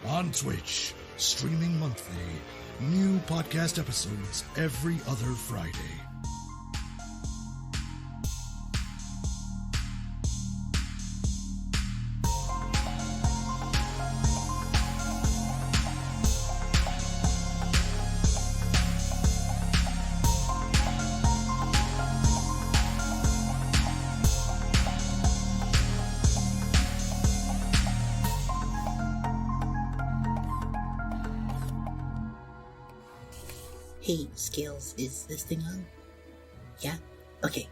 On Twitch, streaming monthly, new podcast episodes every other Friday. Hey, Scales, is this thing on? Yeah? Okay.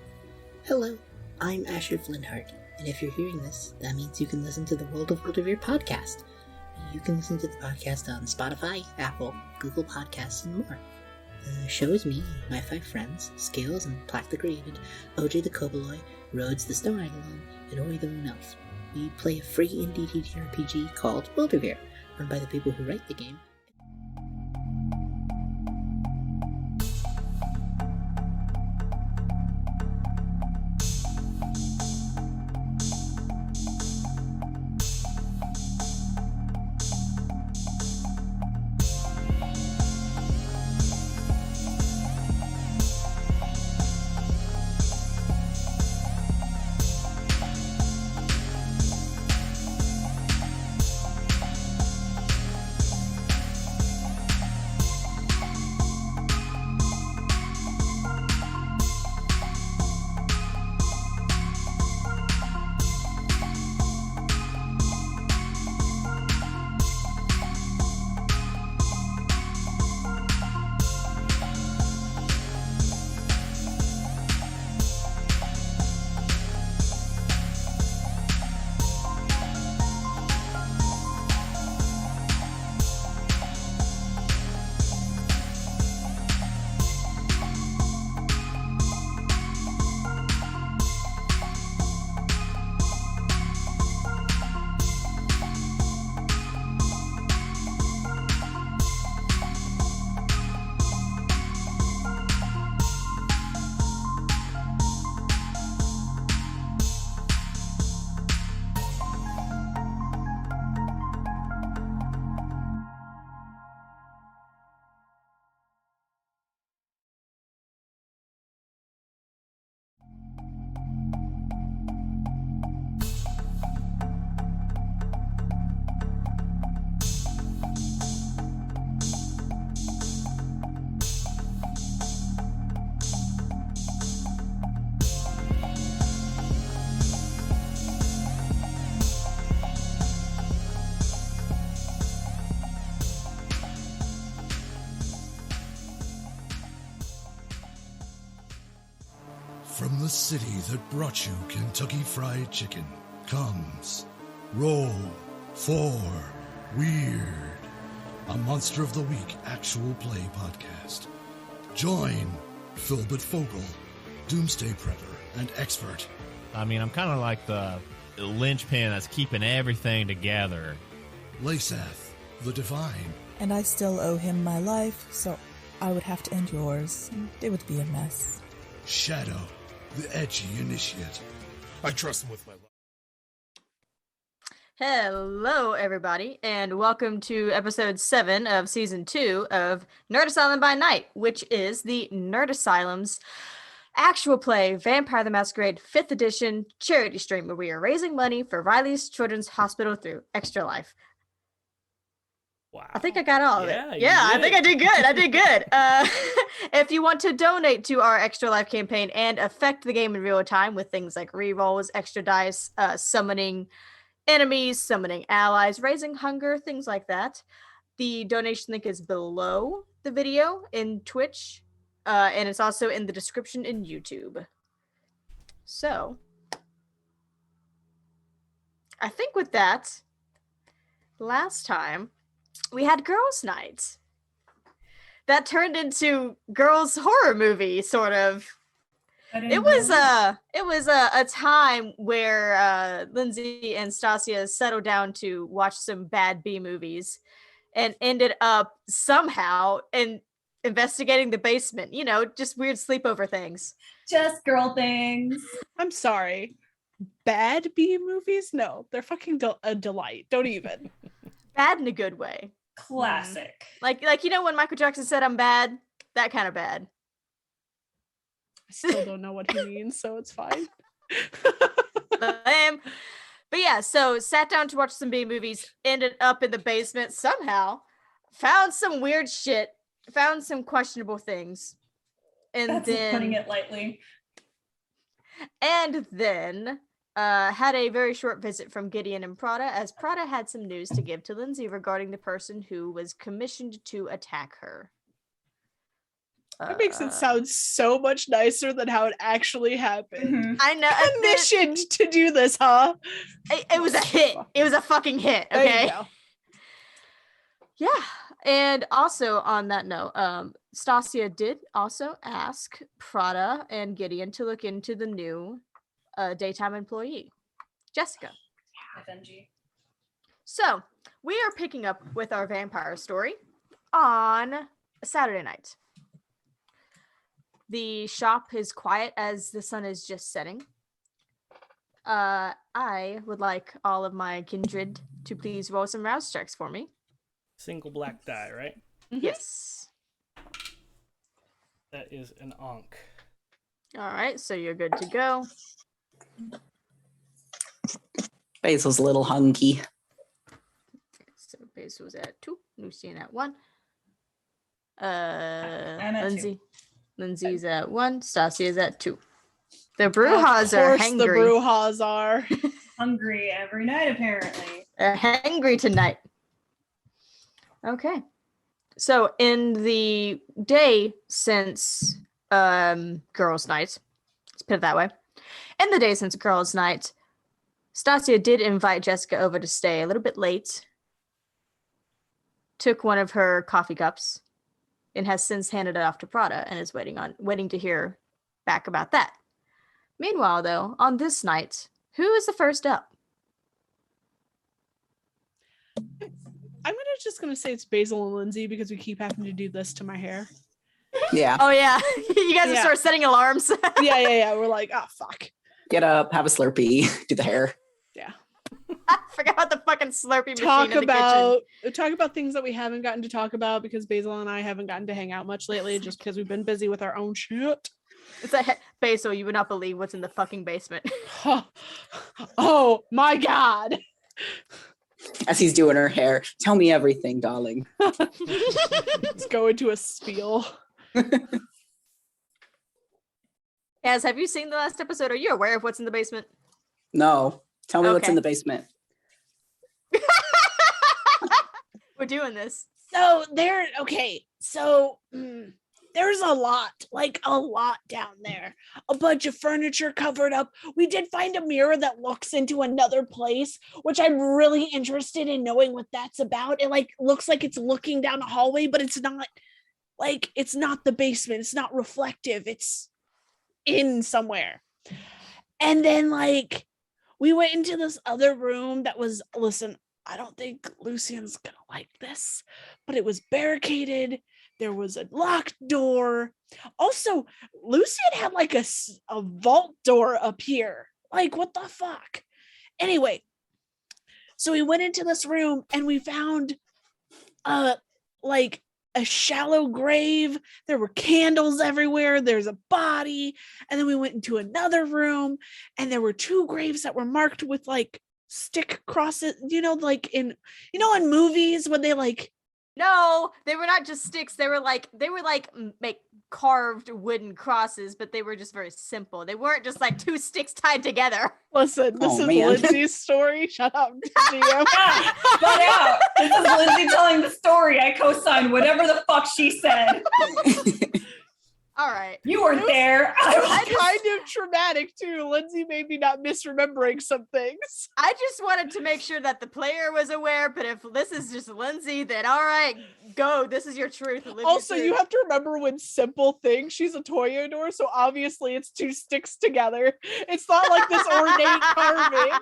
Hello, I'm Asher Flintheart, and if you're hearing this, that means you can listen to the World of Wildevere podcast. You can listen to the podcast on Spotify, Apple, Google Podcasts, and more. The show is me and my 5 friends, Scales and Plaque the Created, OJ the Koboloi, Rhodes the Stone Eidolon, and Ori the Lone Elf. We play a free indie TTRPG called Wildevere, run by the people who write the game. From the city that brought you Kentucky Fried Chicken comes Roll for Weird, a Monster of the Week actual play podcast. Join Philbert Fogel, Doomsday Prepper and Expert. I mean, I'm kind of like the linchpin that's keeping everything together. Lasath, the Divine. And I still owe him my life, so I would have to end yours. It would be a mess. Shadow, the Edgy Initiate. I trust him with my life. Hello, everybody, and welcome to episode 7 of season 2 of Nerd Asylum by Night, which is the Nerd Asylum's actual play, Vampire the Masquerade 5th edition charity stream, where we are raising money for Riley's Children's Hospital through Extra Life. Wow. I think I got all of it. Yeah, Yeah, I think I did good. I did good. If you want to donate to our Extra Life campaign and affect the game in real time with things like rerolls, extra dice, summoning enemies, summoning allies, raising hunger, things like that, the donation link is below the video in Twitch, and it's also in the description in YouTube. So, I think with that, last time we had girls' night. That turned into girls' horror movie, sort of. It was a time where Lindsay and Stasia settled down to watch some bad B movies, and ended up somehow investigating the basement. You know, just weird sleepover things. Just girl things. I'm sorry. Bad B movies? No, they're fucking a delight. Don't even. Bad in a good way. Classic. Like when Michael Jackson said I'm bad, that kind of bad. I still don't know what he means, so it's fine. Lame. But yeah, so sat down to watch some B movies, ended up in the basement somehow, found some weird shit, found some questionable things. And That's then putting it lightly. And then had a very short visit from Gideon and Prada, as Prada had some news to give to Lindsay regarding the person who was commissioned to attack her. That makes it sound so much nicer than how it actually happened. Mhm. I know. Commissioned to do this, huh? It was a hit. It was a fucking hit. There you Okay. go. Yeah. And also on that note, Stasia did also ask Prada and Gideon to look into the new daytime employee, Jessica. FNG. So we are picking up with our vampire story on a Saturday night. The shop is quiet as the sun is just setting. I would like all of my kindred to please roll some rouse checks for me. Single black die, right? Yes. That is an Ankh. All right, so you're good to go. Basil's a little hunky. So Basil's at 2, Lucian at 1. I'm at 2. Lindsay's at 1, Stasia's at 2. The Of Brujas are course the hangry. Brujas are. Hungry every night, apparently. They're hangry tonight. Okay. So in the day since girls' night, let's put it that way. In the day since girls' night, Stasia did invite Jessica over to stay a little bit late. Took one of her coffee cups and has since handed it off to Prada and is waiting to hear back about that. Meanwhile, though, on this night, who is the first up? I'm just gonna say it's Basil and Lindsay because we keep having to do this to my hair. Yeah. Oh yeah, you guys Yeah. are sort of setting alarms. Yeah. We're like, oh fuck. Get up, have a Slurpee, do the hair. Yeah. I forgot about the fucking Slurpee machine Talk in the kitchen. about things that we haven't gotten to talk about because Basil and I haven't gotten to hang out much lately just because we've been busy with our own shit. It's like, Basil, you would not believe what's in the fucking basement. Oh my god. As he's doing her hair, tell me everything, darling. Let's go into a spiel. Az, have you seen the last episode? Are you aware of what's in the basement? No, tell me what's Okay. in the basement. We're doing this. So there's a lot down there. A bunch of furniture covered up. We did find a mirror that looks into another place, which I'm really interested in knowing what that's about. It looks like it's looking down a hallway, but it's not the basement. It's not reflective. It's in somewhere. And then we went into this other room that was, listen, I don't think Lucian's gonna like this, but it was barricaded. There was a locked door. Also, Lucian had a vault door up here. What the fuck? Anyway, so we went into this room and we found a shallow grave. There were candles everywhere. There's a body. And then we went into another room and there were 2 graves that were marked with stick crosses, in movies when they No, they were not just sticks. They were make carved wooden crosses, but they were just very simple. They weren't just 2 sticks tied together. listen, this Oh, is man. Lindsay's story. Shut up, GM. Yeah, but out. This is Lindsay telling the story. I co-signed whatever the fuck she said. All right. You weren't there. It was kind of traumatic too. Lindsay made me not misremembering some things. I just wanted to make sure that the player was aware, but if this is just Lindsay, then all right, go. This is your truth. Live your Also, you truth. have to remember when simple things, she's a Toreador, so obviously it's 2 sticks together. It's not like this ornate carving.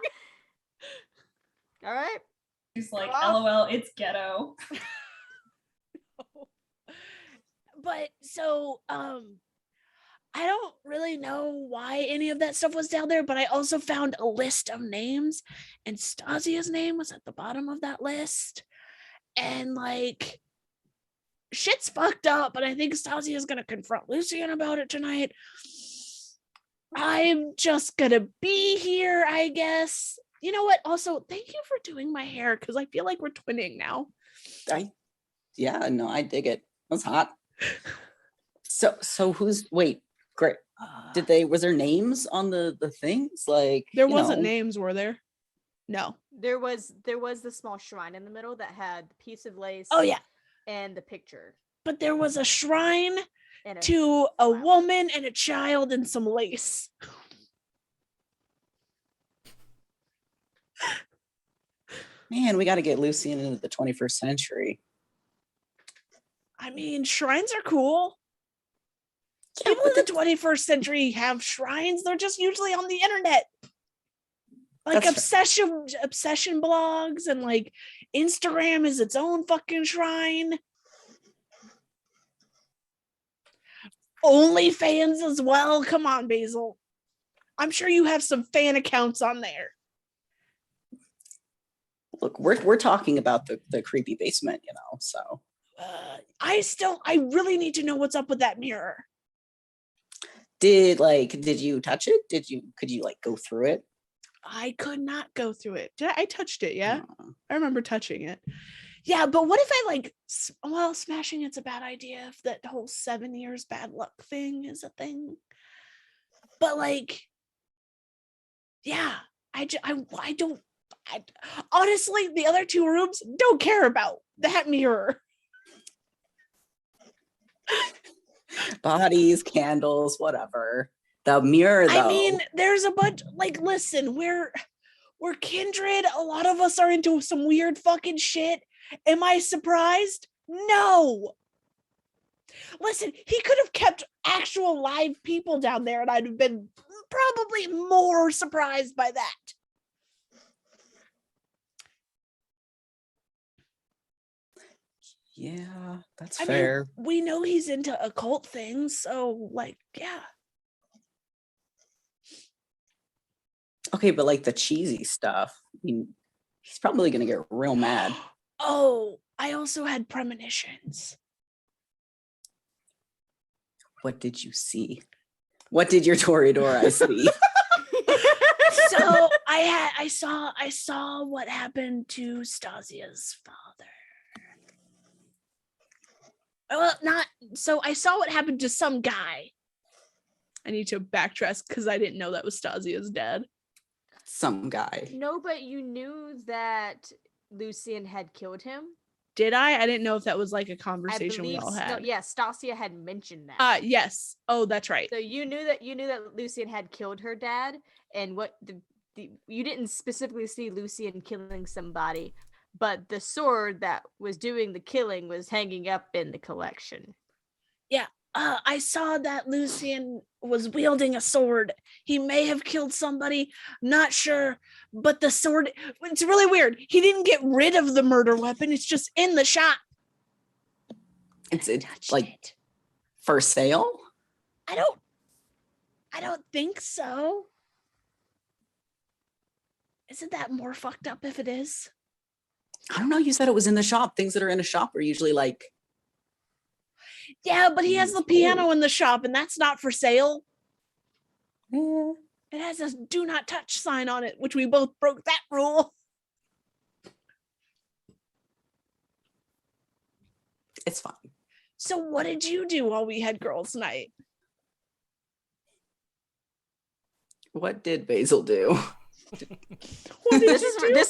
All right. She's like, Wow. LOL, it's ghetto. But so I don't really know why any of that stuff was down there, but I also found a list of names and Stasia's name was at the bottom of that list. and like shit's fucked up, and I think Stasia is gonna confront Lucian about it tonight. I'm just gonna be here, I guess. You know what? Also, thank you for doing my hair because I feel like we're twinning now. Yeah, no, I dig it. That's hot. So who's wait, great. Was there names on the things? Like There wasn't names, were there? No. There was the small shrine in the middle that had the piece of lace. Oh yeah. And the picture. But there was a shrine And to a woman and a child and some lace. Man, we got to get Lucian into the 21st century. I mean, shrines are cool. People in the 21st century have shrines. They're just usually on the internet. Like That's obsession blogs, and like Instagram is its own fucking shrine. OnlyFans as well. Come on, Basil. I'm sure you have some fan accounts on there. Look, we're talking about the creepy basement, so. I really need to know what's up with that mirror. Did you touch it? Could you like go through it? I could not go through it. I touched it, yeah? I remember touching it. Yeah, but what if I smashing it's a bad idea if that whole 7 years bad luck thing is a thing. But yeah, I don't honestly, the other two rooms don't care about that mirror. Bodies, candles, whatever. The mirror, though. I mean, there's a bunch. Listen, we're kindred. A lot of us are into some weird fucking shit. Am I surprised? No. Listen, he could have kept actual live people down there, and I'd have been probably more surprised by that. Yeah, that's fair. Mean, we know he's into occult things, so yeah. Okay, but the cheesy stuff, I mean, he's probably gonna get real mad. Oh, I also had premonitions. What did you see? What did your Toreador eye see? So I saw what happened to Stasia's father. Well, I saw what happened to some guy. I need to backtrack because I didn't know that was Stasia's dad. Some guy. No, but you knew that Lucian had killed him. Did I? I didn't know if that was a conversation we all had. No, yeah, Stasia had mentioned that. Yes. Oh, that's right. So you knew that Lucian had killed her dad, and what you didn't specifically see Lucian killing somebody, but the sword that was doing the killing was hanging up in the collection. Yeah. I saw that Lucian was wielding a sword. He may have killed somebody, not sure, but the sword, it's really weird. He didn't get rid of the murder weapon. It's just in the shop. It's for sale? I don't think so. Isn't that more fucked up if it is? I don't know. You said it was in the shop. Things that are in a shop are usually yeah, but he has the piano in the shop, and that's not for sale. Yeah. It has a do not touch sign on it, which we both broke that rule. It's fine. So what did you do while we had girls' night? What did Basil do? This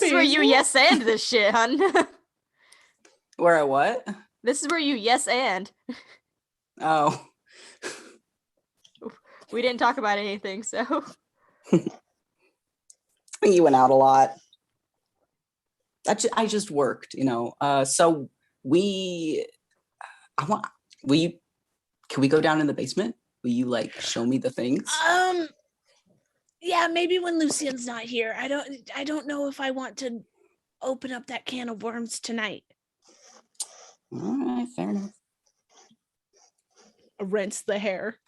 is where you yes and this shit, hun. Where I what? This is where you yes and. Oh. We didn't talk about anything, so. You went out a lot. I just worked, So can we go down in the basement? Will you show me the things? Yeah, maybe when Lucian's not here. I don't know if I want to open up that can of worms tonight. All right, fair enough. Rinse the hair.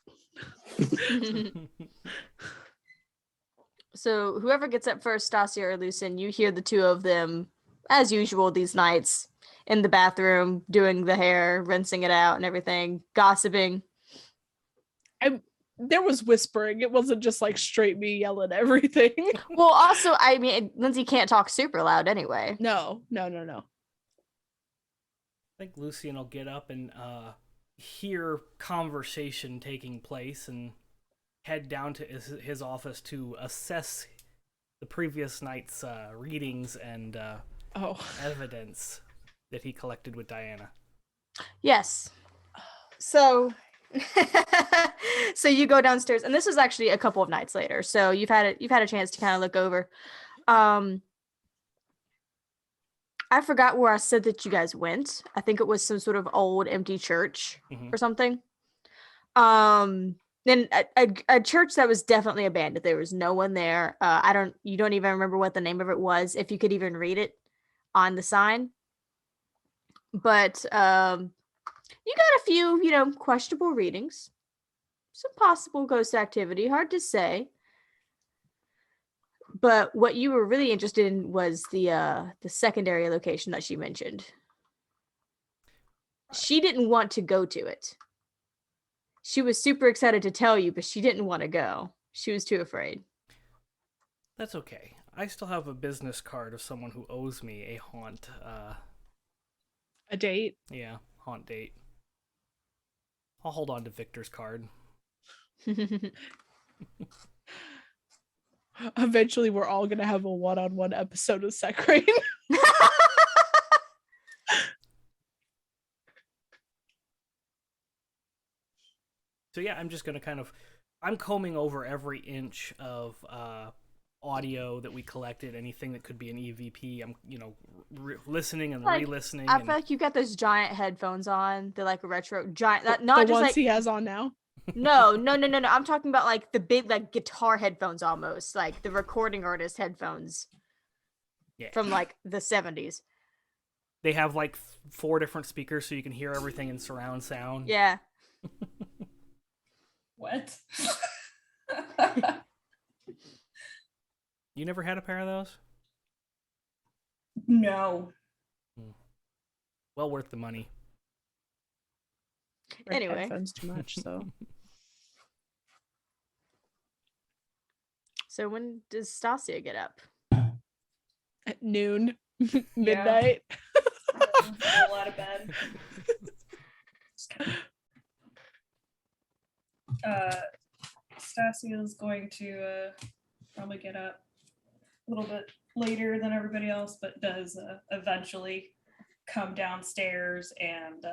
So whoever gets up first, Stasia or Lucian, you hear the two of them, as usual these nights, in the bathroom doing the hair, rinsing it out and everything, gossiping. There was whispering. It wasn't just like straight me yelling everything. Well, also, I mean, Lindsay can't talk super loud anyway. No. I think Lucian will get up and hear conversation taking place and head down to his office to assess the previous night's readings and evidence that he collected with Diana. Yes. So so you go downstairs, and this is actually a couple of nights later. So you've had a chance to kind of look over. I forgot where I said that you guys went. I think it was some sort of old empty church or something. Then a church that was definitely abandoned. There was no one there. You don't even remember what the name of it was, if you could even read it on the sign. But you got a few, questionable readings. Some possible ghost activity, hard to say. But what you were really interested in was the secondary location that she mentioned. She didn't want to go to it. She was super excited to tell you, but she didn't want to go. She was too afraid. That's okay. I still have a business card of someone who owes me a haunt. A date? Yeah, haunt date. I'll hold on to Victor's card. Eventually, we're all going to have a one-on-one episode of Secrain. So yeah, I'm just going to I'm combing over every inch of audio that we collected, anything that could be an EVP. I'm, listening and re-listening. I feel like you got those giant headphones on. They're like a retro giant. Not the just ones like he has on now. No. I'm talking about like the big like guitar headphones almost, like the recording artist headphones. Yeah. From like the 70s. They have like 4 different speakers so you can hear everything in surround sound. Yeah. What? You never had a pair of those? No. Well worth the money. Anyway. Headphones too much, so. So when does Stasia get up? At noon, midnight. Roll out of bed. Stasia's going to probably get up a little bit later than everybody else, but does eventually come downstairs and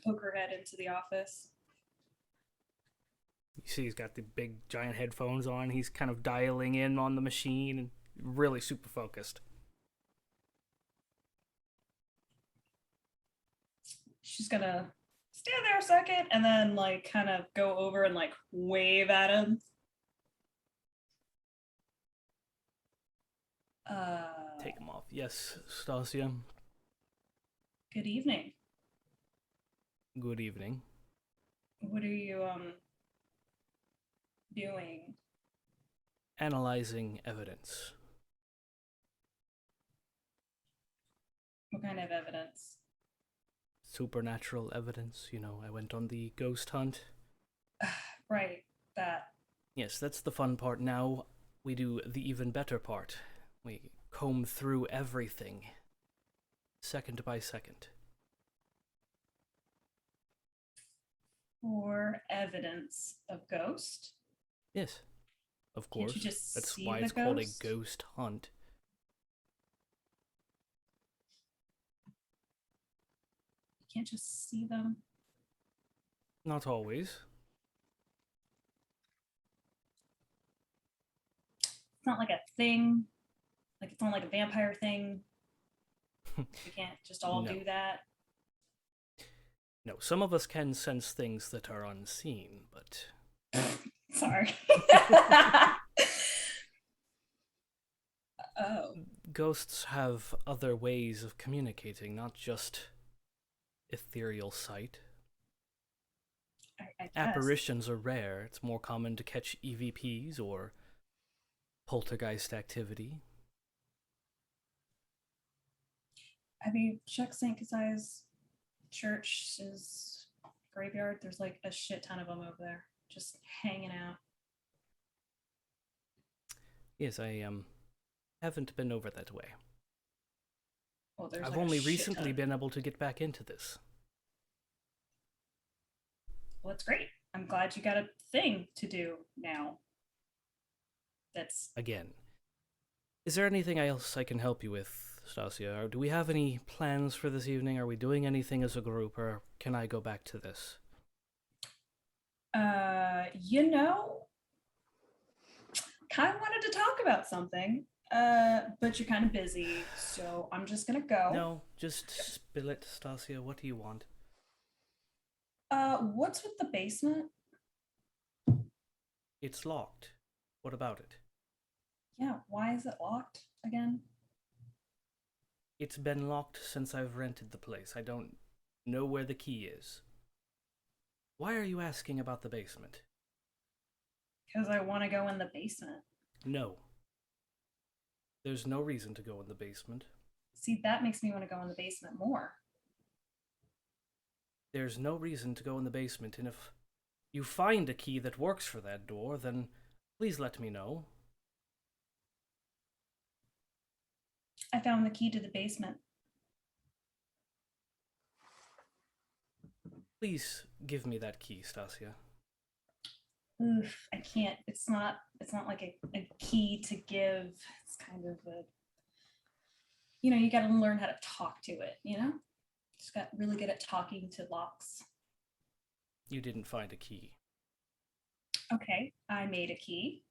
poke her head into the office. You see he's got the big giant headphones on. He's kind of dialing in on the machine and really super focused. She's gonna stand there a second and then like kind of go over and like wave at him. Take him off. Yes, Stasia. Good evening. Good evening. What are you doing? Analyzing evidence. What kind of evidence? Supernatural evidence. I went on the ghost hunt. Right, that. Yes, that's the fun part. Now we do the even better part. We comb through everything, second by second. For evidence of ghost? Yes, of Can't course. you just That's see why the it's called a ghost? ghost hunt. You can't just see them. Not always. It's not like a thing. Like it's not like a vampire thing. We can't just all No. do that. No, some of us can sense things that are unseen, but Sorry. Oh. ghosts have other ways of communicating, not just ethereal sight. I guess. Apparitions are rare. It's more common to catch EVPs or poltergeist activity. Have you checked St. Keziah's church's graveyard? There's like a shit ton of them over there, just hanging out. Yes, I haven't been over that way. Oh, there's I've like a only shit recently ton. been able to get back into this. Well, that's great. I'm glad you got a thing to do now. That's Again. Is there anything else I can help you with, Stasia? Or do we have any plans for this evening? Are we doing anything as a group, or can I go back to this? you know, kind of wanted to talk about something, but you're kind of busy, so I'm just gonna go. No, just spill it, Stasia. What do you want? What's with the basement? It's locked. What about it? Yeah, why is it locked again? It's been locked since I've rented the place. I don't know where the key is. Why are you asking about the basement? Because I want to go in the basement. No. There's no reason to go in the basement. See, that makes me want to go in the basement more. There's no reason to go in the basement, and if you find a key that works for that door, then please let me know. I found the key to the basement. Please give me that key, Stasia. Oof, I can't. It's not like a key to give. It's kind of a, you got to learn how to talk to it, Just got really good at talking to locks. You didn't find a key. Okay, I made a key.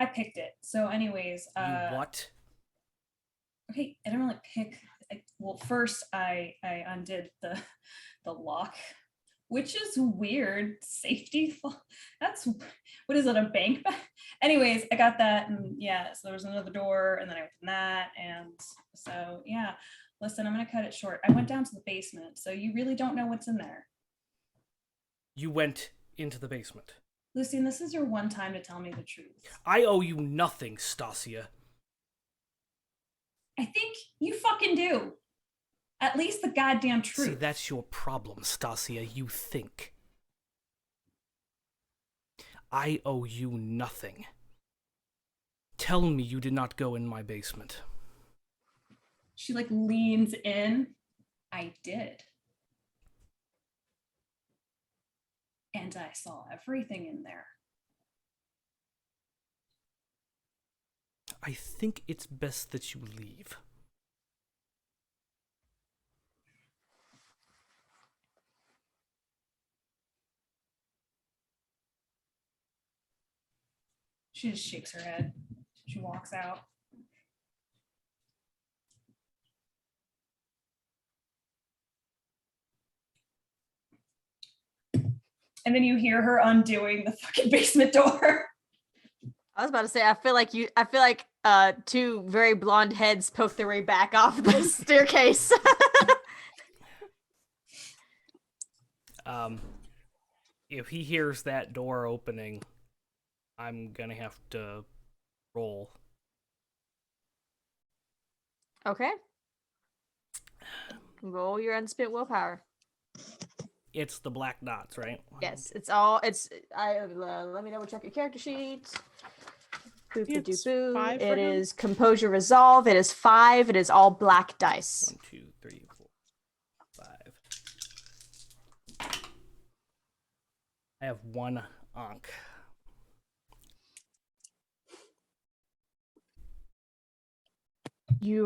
I picked it. So anyways, You what? okay, I didn't really pick. Well, first I undid the lock, which is weird. Safety. That's, what is it? A bank? Anyways, I got that, and yeah. So there was another door, and then I opened that, and so yeah. Listen, I'm gonna cut it short. I went down to the basement, so you really don't know what's in there. You went into the basement. Lucian, this is your one time to tell me the truth. I owe you nothing, Stasia. I think you fucking do. At least the goddamn truth. See, that's your problem, Stasia. You think. I owe you nothing. Tell me you did not go in my basement. She leans in. I did. And I saw everything in there. I think it's best that you leave. She just shakes her head. She walks out. And then you hear her undoing the fucking basement door. I was about to say, I feel like two very blonde heads poke their way back off the staircase. If he hears that door opening, I'm gonna have to roll. Okay. Roll your unspent willpower. It's the black dots, right? Yes, let me double check your character sheet. It's Boo-ba-doo-boo. 5 for It him? is composure resolve. It is 5. It is all black dice. 1, 2, 3, 4, 5. I have 1 Ankh. You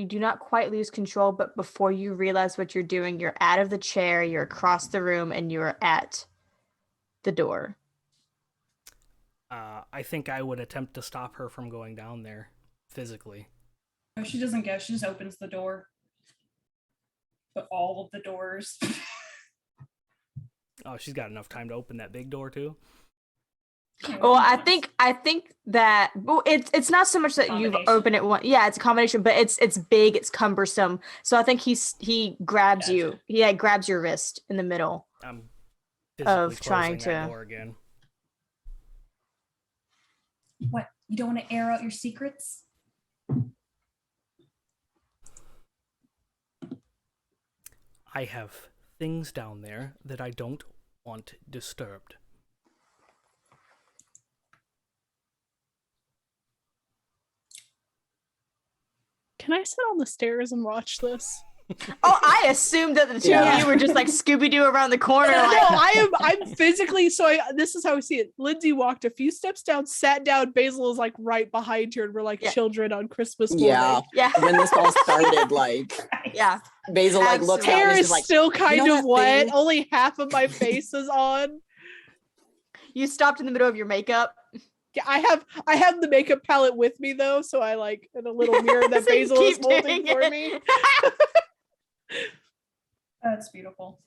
do not quite lose control, but before you realize what you're doing, you're out of the chair, you're across the room, and you're at the door. I think I would attempt to stop her from going down there physically. No, she doesn't go. She just opens the door. But all of the doors. Oh, she's got enough time to open that big door too. Well, I think that it's not so much that you've Combination. opened it one. Yeah, it's a combination, but it's big, it's cumbersome. So I think he grabs Gotcha. you. He grabs your wrist in the middle. I'm physically Of trying closing that to- door again. What? You don't want to air out your secrets? I have things down there that I don't want disturbed. Can I sit on the stairs and watch this? Oh, I assumed that the two of you were just like Scooby-Doo around the corner. No, Like, I'm physically, this is how we see it. Lindsay walked a few steps down, sat down, Basil is like right behind her, and we're like children on Christmas morning. Yeah. When this all started, like, yeah. Basil like looks out Hair and is is like, still kind know of that wet. thing? Only half of my face is on. You stopped in the middle of your makeup. Yeah, I have the makeup palette with me though, so I like in a little mirror that So you Basil is keep holding doing for it. me. That's beautiful.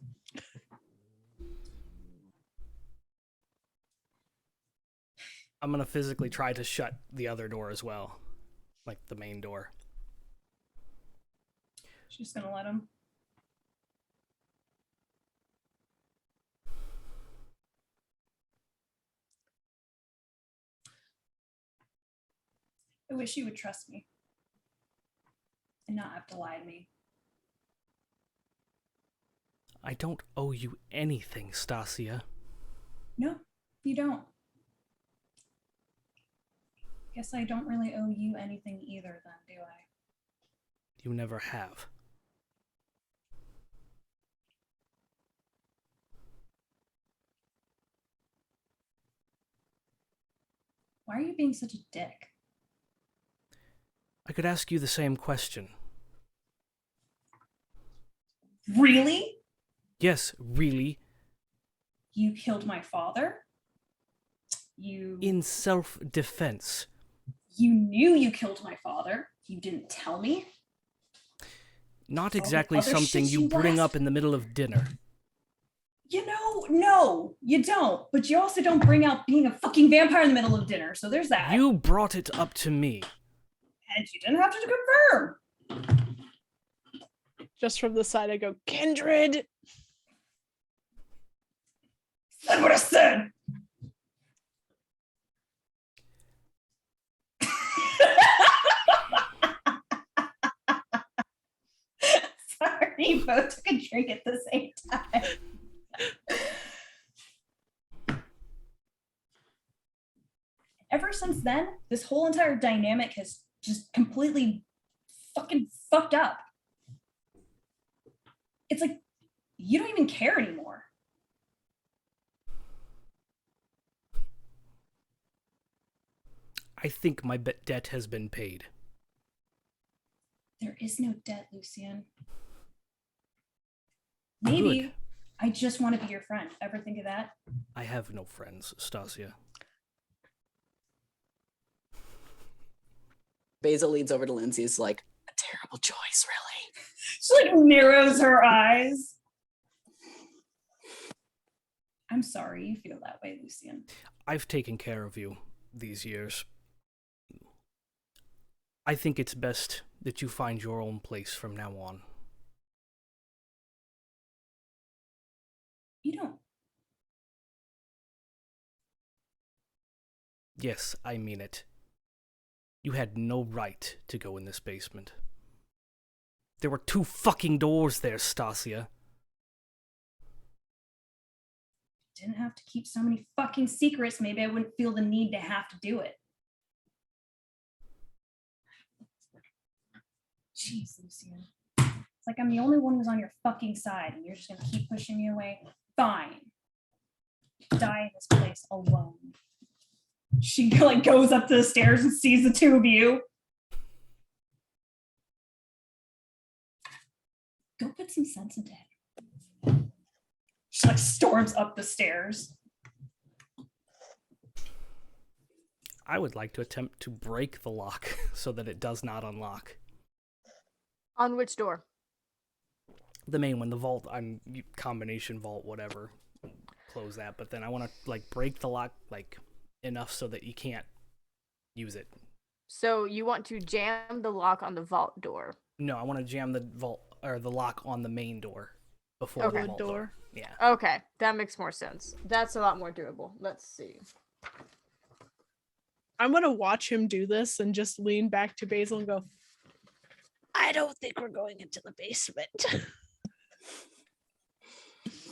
I'm gonna physically try to shut the other door as well, like the main door. She's gonna let him. I wish you would trust me and not have to lie to me. I don't owe you anything, Stasia. No, you don't. Guess I don't really owe you anything either then, do I? You never have. Why are you being such a dick? I could ask you the same question. Really? Yes, really. You killed my father? In self-defense. You knew you killed my father. You didn't tell me. Not All the exactly other something shit you you bring left. up in the middle of dinner. You know, no, you don't. But you also don't bring out being a fucking vampire in the middle of dinner. So there's that. You brought it up to me. And you didn't have to confirm. Just from the side, I go, Kindred. Said what I said. Sorry, you both took a drink at the same time. Ever since then, this whole entire dynamic has just completely fucking fucked up. It's like you don't even care anymore. I think my debt has been paid. There is no debt, Lucian. Maybe Good. I just want to be your friend. Ever think of that? I have no friends, Stasia. Basil leads over to Lindsay. Is like, a terrible choice, really. She like narrows her eyes. I'm sorry you feel that way, Lucian. I've taken care of you these years. I think it's best that you find your own place from now on. You don't. Yes, I mean it. You had no right to go in this basement. There were 2 fucking doors there, Stasia. Didn't have to keep so many fucking secrets. Maybe I wouldn't feel the need to have to do it. Jeez, Lucian. It's like I'm the only one who's on your fucking side, and you're just gonna keep pushing me away. Fine. Die in this place alone. She like goes up the stairs and sees the two of you. Go put some sense into him. She like storms up the stairs. I would like to attempt to break the lock so that it does not unlock. On which door? The main one, the vault, combination vault, whatever. Close that, but then I want to like break the lock like enough so that you can't use it. So you want to jam the lock on the vault door? No, I want to jam the vault or the lock on the main door before Okay. the vault door. Yeah. Okay, that makes more sense. That's a lot more doable. Let's see. I'm gonna watch him do this and just lean back to Basil and go, I don't think we're going into the basement.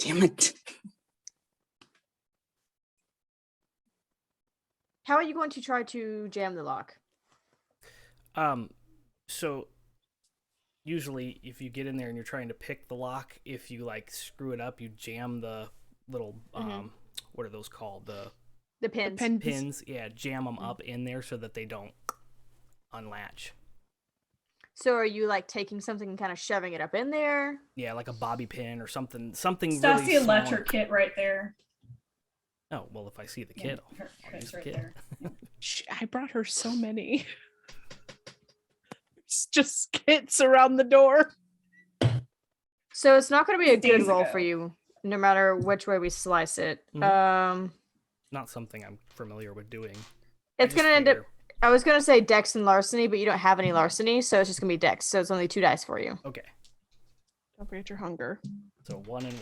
Damn it. How are you going to try to jam the lock? So usually if you get in there and you're trying to pick the lock, if you like screw it up, you jam the little what are those called? The pins. Pins, yeah, jam them up in there so that they don't unlatch. So are you like taking something and kind of shoving it up in there? Yeah, like a bobby pin or something That's really the small. electric kit right there. Oh, well, if I see the Yeah, kid, her I'll kit's use the right kid. there. I brought her so many. It's just kits around the door. So it's not going to be a good Days roll ago. for you, no matter which way we slice it. Not something I'm familiar with doing. It's going to end up. I was going to say Dex and Larceny, but you don't have any Larceny, so it's just going to be Dex. So it's only 2 dice for you. Okay, Don't forget your hunger. so 1 and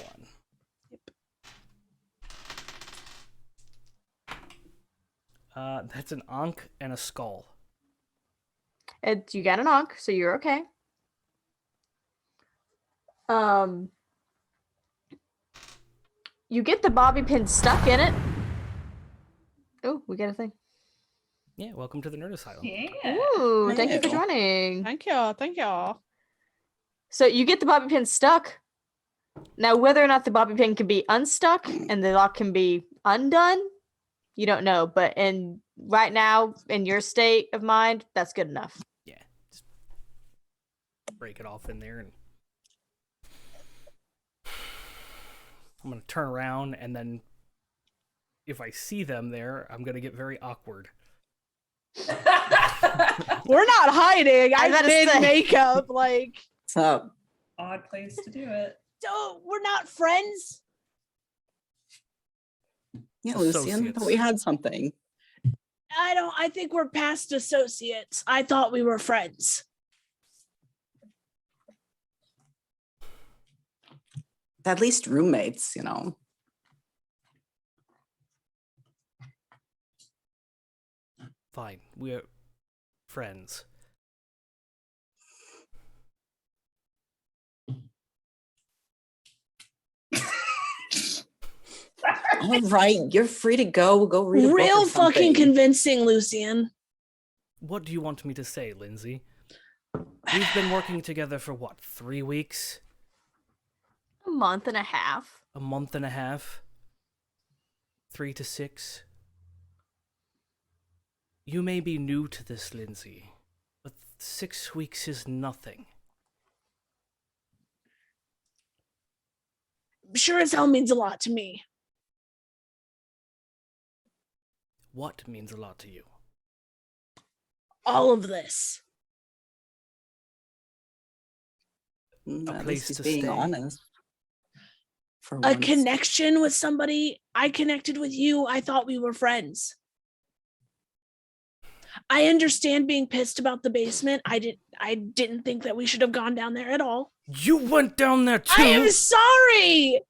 1. That's an Ankh and a skull. You got an Ankh, so you're okay. You get the bobby pin stuck in it. Oh, we get a thing. Yeah, welcome to the Nerd Asylum. Yeah. Ooh, thank you for Ew. joining. Thank y'all. Thank y'all. So you get the bobby pin stuck. Now, whether or not the bobby pin can be unstuck and the lock can be undone, you don't know. But right now, in your state of mind, that's good enough. Yeah, just break it off in there, and I'm gonna turn around, and then if I see them there, I'm gonna get very awkward. We're not hiding. I was I about to did say. makeup. Like, What's up? Odd place to do it. we're not friends. Yeah, Lucian, I thought we had something. I think we're past associates. I thought we were friends. At least roommates, you know. Fine, we're friends. All right, you're free to go. Go read a book or Real fucking something. convincing, Lucian. What do you want me to say, Lindsay? We've been working together for what, 3 weeks? A month and a half. A month and a half? 3 to 6? You may be new to this, Lindsay, but 6 weeks is nothing. Sure as hell means a lot to me. What means a lot to you? All of this. At place least he's to being stay. honest. For A once. connection with somebody. I connected with you. I thought we were friends. I understand being pissed about the basement. I didn't think that we should have gone down there at all. You went down there too! I am sorry.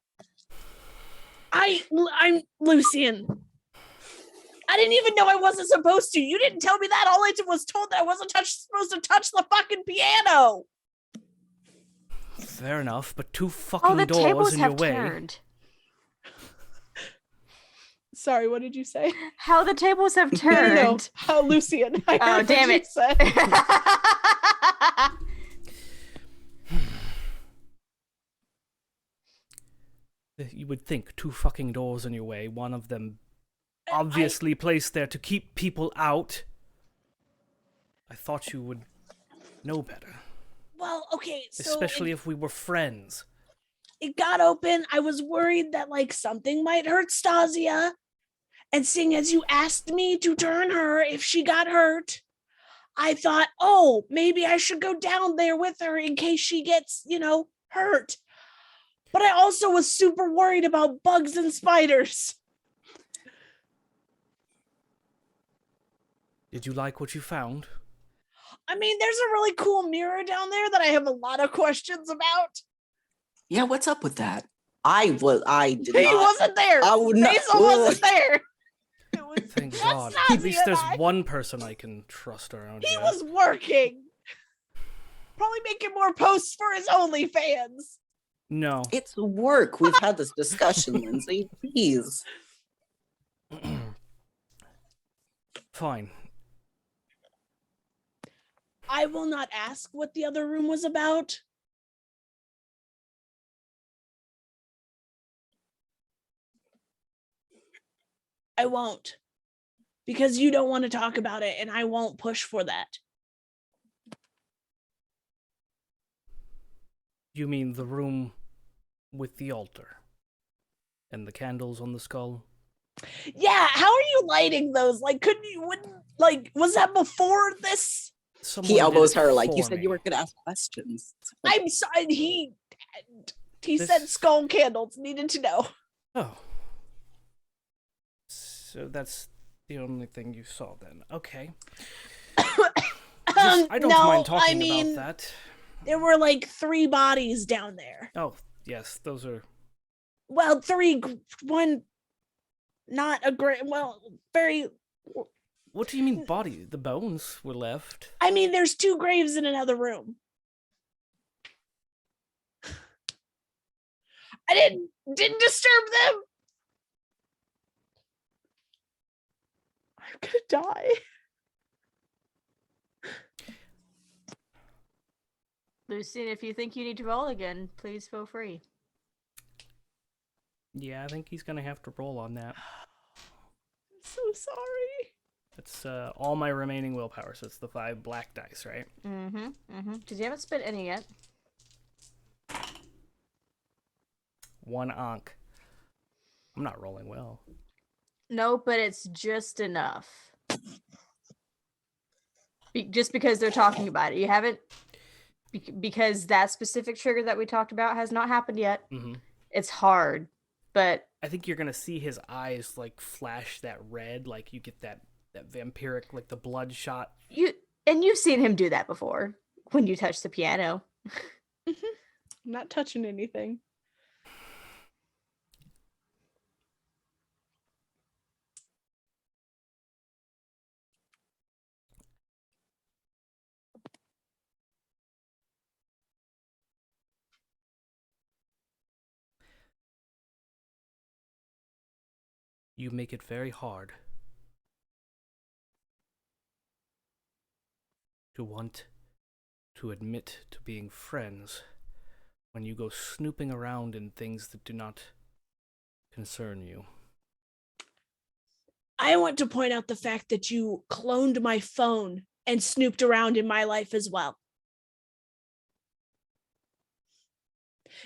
I'm Lucian. I didn't even know I wasn't supposed to. You didn't tell me that. All I was told that I wasn't supposed to touch the fucking piano. Fair enough, but 2 Oh, fucking the doors tables in your have way. turned. Sorry, what did you say? How the tables have No, turned. no, no. How Lucian. I Oh, heard damn what you it. said. You would think 2 fucking doors in your way, one of them obviously placed there to keep people out. I thought you would know better. Well, okay, so Especially if we were friends. it got open. I was worried that like something might hurt Stasia. And seeing as you asked me to turn her if she got hurt, I thought, oh, maybe I should go down there with her in case she gets, hurt. But I also was super worried about bugs and spiders. Did you like what you found? I mean, there's a really cool mirror down there that I have a lot of questions about. Yeah, what's up with that? I did He not. wasn't there. I would not. Basil wasn't there. It was Thank just God. Nazi At least and there's I. one person I can trust around He here. was working. Probably making more posts for his OnlyFans. No. It's work. We've had this discussion, Lindsay. Please. Fine. I will not ask what the other room was about. I won't. Because you don't want to talk about it, and I won't push for that. You mean the room with the altar and the candles on the skull? Yeah, how are you lighting those? Like, was that before this? Someone He did elbows it her like, you for said me. you weren't going to ask questions. I'm sorry, he This- said skull candles, needed to know. Oh. So that's the only thing you saw then. Okay. I don't no, mind talking I mean, about that. there were like 3 bodies down there. Oh, yes, those are... Well, 3, one, not a great, well, very, What do you mean body? The bones were left. I mean, there's 2 graves in another room. I didn't disturb them. I'm gonna die. Lucien, if you think you need to roll again, please feel free. Yeah, I think he's gonna have to roll on that. I'm so sorry. That's all my remaining willpower, so it's the 5 black dice, right? Because you haven't spent any yet. 1 onk. I'm not rolling well. No, but it's just enough. Just because they're talking about it. You haven't... because that specific trigger that we talked about has not happened yet. Mm-hmm. It's hard, but... I think you're gonna see his eyes, like, flash that red, like you get that vampiric, like the blood shot. You've seen him do that before, when you touch the piano. I'm not touching anything. You make it very hard to want to admit to being friends when you go snooping around in things that do not concern you. I want to point out the fact that you cloned my phone and snooped around in my life as well.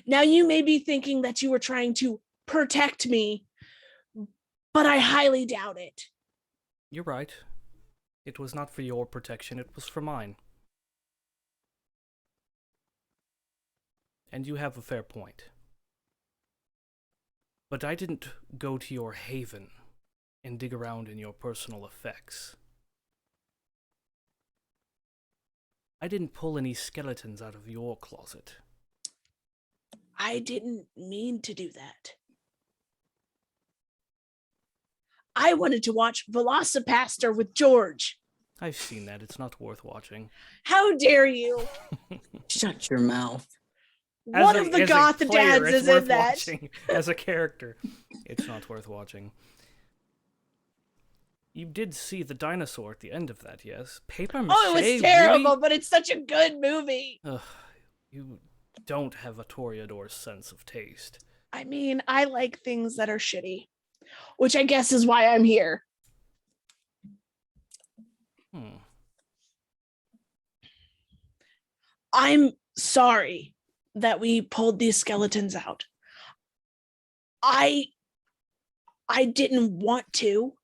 Now you may be thinking that you were trying to protect me, but I highly doubt it. You're right. It was not for your protection, it was for mine. And you have a fair point. But I didn't go to your haven and dig around in your personal effects. I didn't pull any skeletons out of your closet. I didn't mean to do that. I wanted to watch Velocipaster with George. I've seen that, it's not worth watching. How dare you? Shut your mouth. One of the as a goth player, dads it's is worth in that. watching. As a character, it's not worth watching. You did see the dinosaur at the end of that, yes? Paper mache, Oh, it was terrible, really? but it's such a good movie. Ugh, you don't have a Toreador's sense of taste. I mean, I like things that are shitty, which I guess is why I'm here. I'm sorry that we pulled these skeletons out. I didn't want to.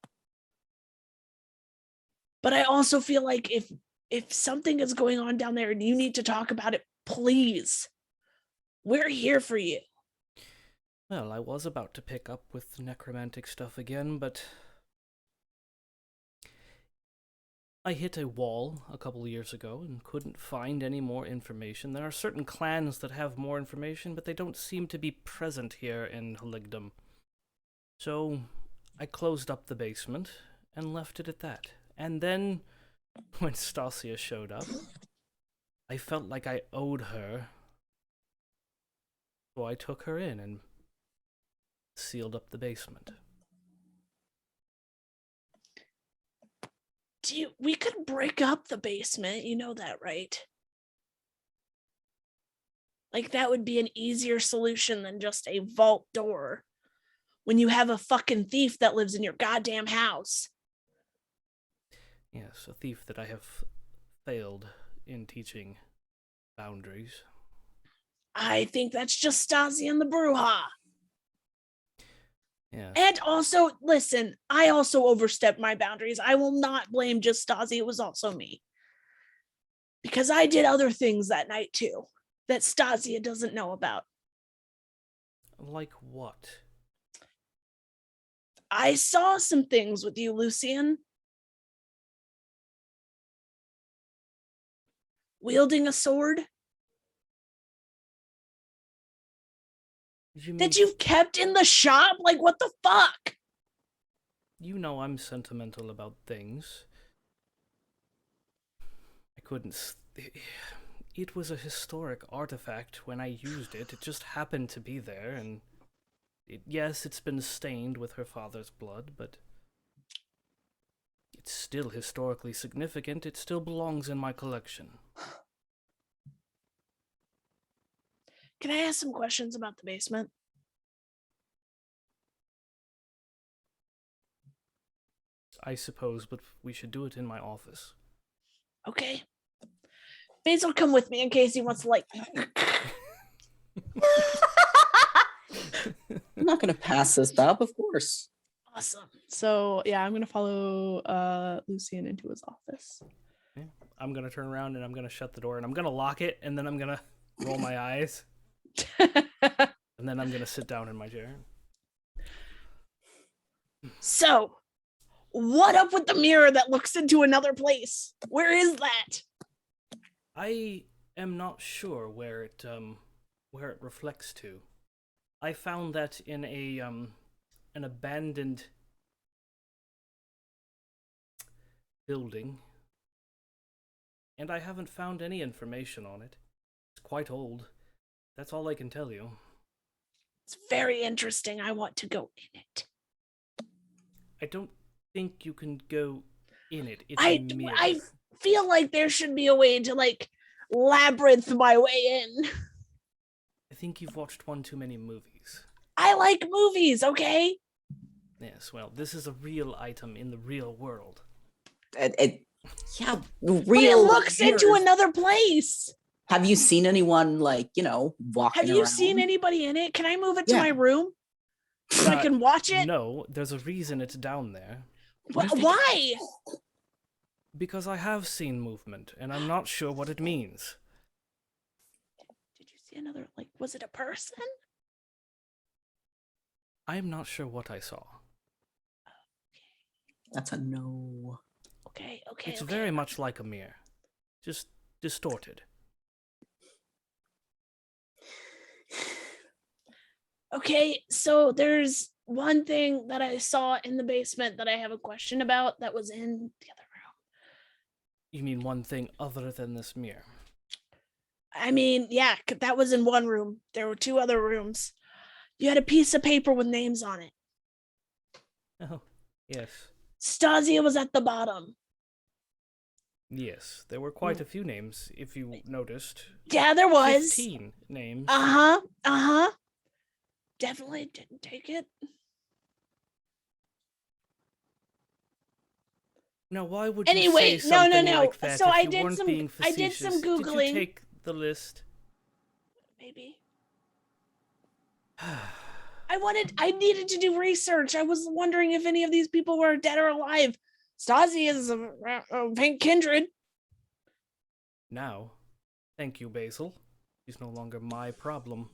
But I also feel like if something is going on down there and you need to talk about it, please. We're here for you. Well, I was about to pick up with the necromantic stuff again, but I hit a wall a couple years ago and couldn't find any more information. There are certain clans that have more information, but they don't seem to be present here in Haligdom. So I closed up the basement and left it at that. And then, when Stasia showed up, I felt like I owed her So I took her in and sealed up the basement. We could break up the basement, you know that, right? Like, that would be an easier solution than just a vault door when you have a fucking thief that lives in your goddamn house. Yes, a thief that I have failed in teaching boundaries. I think that's just Stasi and the Bruja. Yes. And also, listen, I also overstepped my boundaries. I will not blame just Stasi. It was also me. Because I did other things that night too that Stasia doesn't know about. Like what? I saw some things with you, Lucian. Wielding a sword that you've kept in the shop? Like, what the fuck? You know I'm sentimental about things. I couldn't... It was a historic artifact when I used it. It just happened to be there, and... Yes, it's been stained with her father's blood, but... It's still historically significant. It still belongs in my collection. Can I ask some questions about the basement? I suppose, but we should do it in my office. Okay. Basil, come with me in case he wants to, like... I'm not going to pass this up, of course. Awesome. So, yeah, I'm going to follow Lucian into his office. Yeah. I'm going to turn around and I'm going to shut the door and I'm going to lock it and then I'm going to roll my eyes. And then I'm going to sit down in my chair. So, what up with the mirror that looks into another place? Where is that? I am not sure where it reflects to. I found that in a an abandoned building, and I haven't found any information on it. It's quite old. That's all I can tell you. It's very interesting. I want to go in it. I don't think you can go in it. It's a mirror. I feel like there should be a way to, like, labyrinth my way in. I think you've watched one too many movies. I like movies, okay? Yes, well, this is a real item in the real world. Yeah, But real. it looks into another place. Have you seen anyone, like, walking Have you around? seen anybody in it? Can I move it to Yeah. my room so I can watch it? No, there's a reason it's down there. Why? Because I have seen movement, and I'm not sure what it means. Did you see another, like, was it a person? I'm not sure what I saw. That's a no. Okay. It's very much like a mirror, just distorted. Okay, so there's one thing that I saw in the basement that I have a question about that was in the other room. You mean one thing other than this mirror? I mean, yeah, that was in one room. There were two other rooms. You had a piece of paper with names on it. Oh, yes. Stasia was at the bottom. Yes, there were quite a few names, if you noticed. Yeah, there was. 15 names. Uh-huh. Definitely didn't take it. Now, why would Anyway, you say something like that So if I you did weren't some being I did some facetious? Did Googling. you take the list? Maybe. I needed to do research. I was wondering if any of these people were dead or alive. Stasi is a pink kindred. Now, thank you, Basil. He's no longer my problem.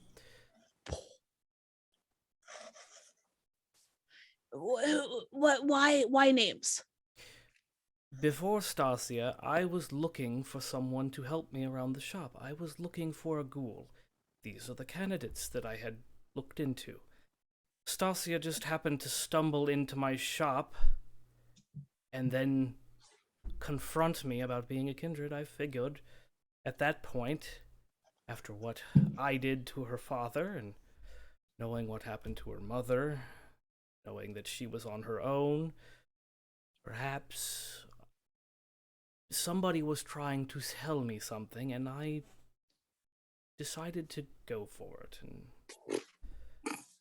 What? Why names? Before Stasia, I was looking for someone to help me around the shop. I was looking for a ghoul. These are the candidates that I had looked into. Stasia just happened to stumble into my shop and then confront me about being a kindred. I figured at that point After what I did to her father, and knowing what happened to her mother, knowing that she was on her own, perhaps somebody was trying to tell me something, and I decided to go for it. And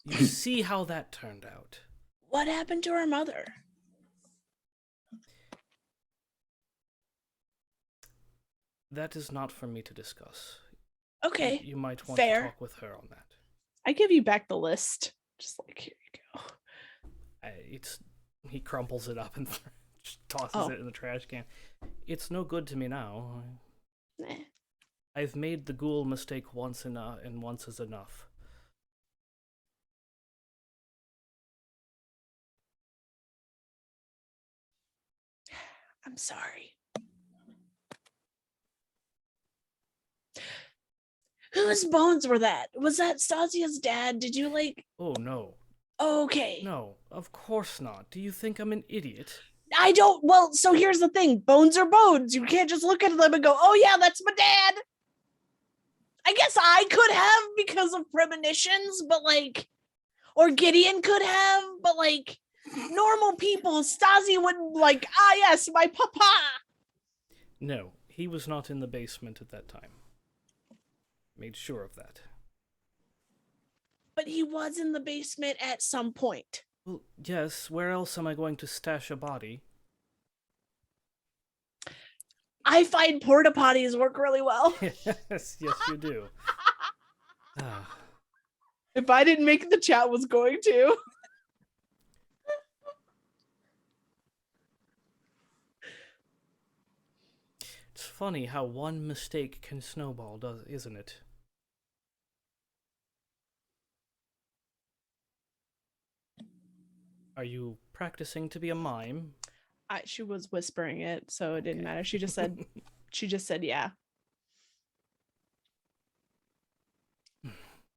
you see how that turned out. What happened to her mother? That is not for me to discuss. Okay. You might want fair. to talk with her on that. I give you back the list. Just like, here you go. He crumples it up and just tosses Oh. it in the trash can. It's no good to me now. Eh. I've made the ghoul mistake once enough, and once is enough. I'm sorry. Whose bones were that? Was that Stasia's dad? Did you like... Oh, no. Okay. No, of course not. Do you think I'm an idiot? I don't... Well, so here's the thing. Bones are bones. You can't just look at them and go, oh yeah, that's my dad. I guess I could have because of premonitions, but like... Or Gideon could have, but like... Normal people, Stasi wouldn't like, ah yes, my papa. No, he was not in the basement at that time. Made sure of that. But he was in the basement at some point. Well, yes, where else am I going to stash a body? I find porta potties work really well. Yes, you do. If I didn't make the chat was going to. It's funny how one mistake can snowball, isn't it? Are you practicing to be a mime? She was whispering it, so it didn't matter. She just said yeah.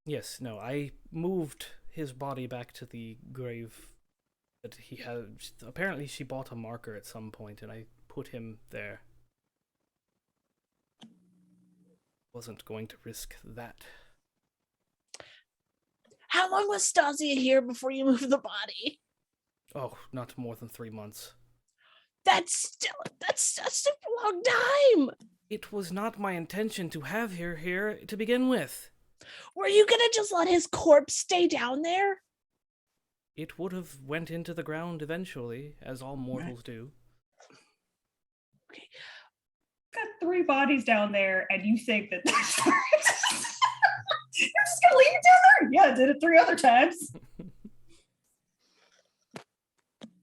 Yes, no, I moved his body back to the grave that he had. Apparently she bought a marker at some point and I put him there. Wasn't going to risk that. How long was Stasia here before you moved the body? Oh, not more than 3 months. That's a super long time. It was not my intention to have her here to begin with. Were you gonna just let his corpse stay down there? It would have went into the ground eventually, as all mortals do. Okay. Got 3 bodies down there, and you think that you're just gonna leave it down there? Yeah, I did it 3 other times.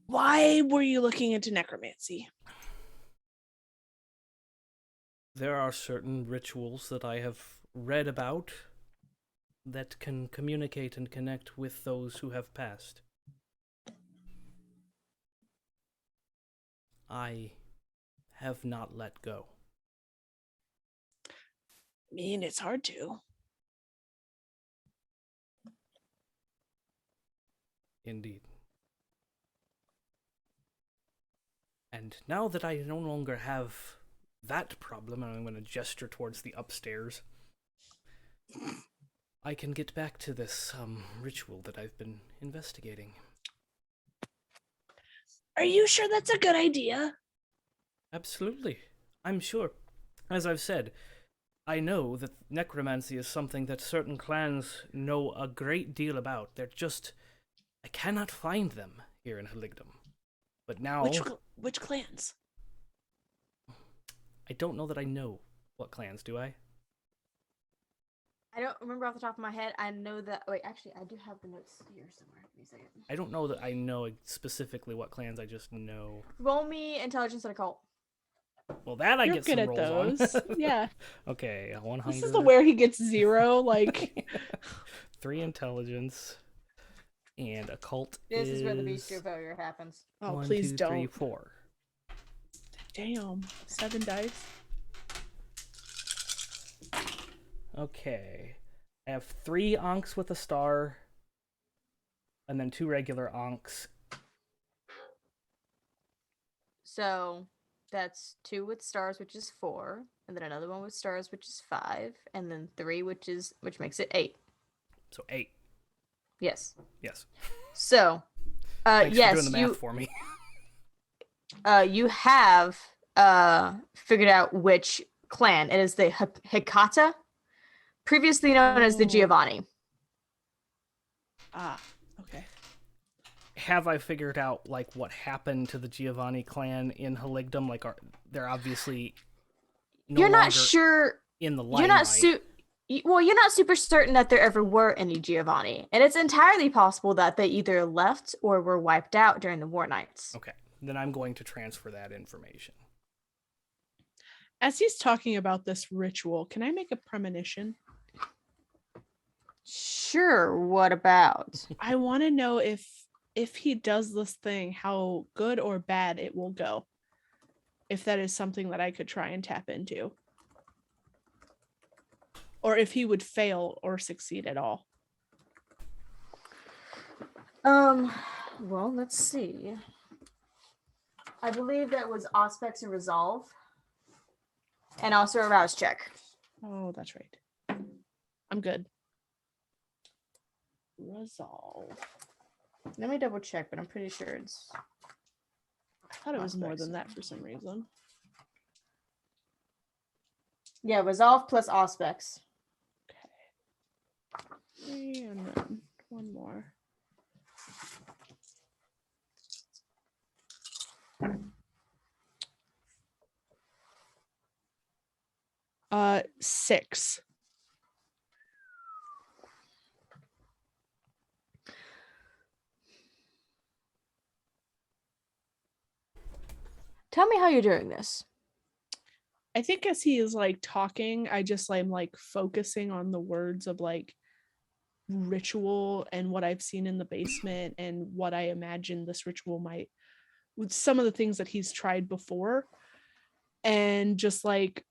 Why were you looking into necromancy? There are certain rituals that I have read about that can communicate and connect with those who have passed. I have not let go. I mean, it's hard to. Indeed. And now that I no longer have that problem, and I'm going to gesture towards the upstairs, I can get back to this ritual that I've been investigating. Are you sure that's a good idea? Absolutely. I'm sure. As I've said, I know that necromancy is something that certain clans know a great deal about. They're just... I cannot find them here in Haligdom. But now... Which clans? I don't know that I know what clans, do I? I don't remember off the top of my head. I know that... Wait, actually, I do have the notes here somewhere. Give me a second. I don't know that I know specifically what clans, I just know... Roll me intelligence and occult. Well, that I You're get good some at rolls those. on. Yeah. Okay, 100. This is the where he gets 0, like... 3 intelligence. And occult This is where the bestial failure happens. Oh, 1, please 2, don't. 3, 4. Damn. 7 dice. Okay. I have 3 Ankhs with a star. And then 2 regular Ankhs. So that's 2 with stars, which is 4. and then another one with stars, which is 5, and then 3, which makes it 8. So 8. Yes. Yes. So, Thanks yes, for doing the math for me. You have figured out which clan. It is the Hikata, previously known as the Oh. Giovanni. Ah, okay. Have I figured out like what happened to the Giovanni clan in Haligdom? Like, they're obviously You're not longer sure. in the You're not limelight. you're not super certain that there ever were any Giovanni, and it's entirely possible that they either left or were wiped out during the War Nights. Okay, then I'm going to transfer that information. As he's talking about this ritual, can I make a premonition? Sure. What about? I want to know if he does this thing, how good or bad it will go. If that is something that I could try and tap into. Or if he would fail or succeed at all. Well, let's see. I believe that was Aspects and Resolve. And also a Rouse check. Oh, that's right. I'm good. Resolve. Let me double check, but I'm pretty sure it's. I thought it was more Aspects. than that for some reason. Yeah, Resolve plus Aspects. Okay. And then one more. Uh, 6. Tell me how you're doing this. I think as he is like talking, I just am like focusing on the words of like ritual and what I've seen in the basement and what I imagine this ritual might, with some of the things that he's tried before. And just like,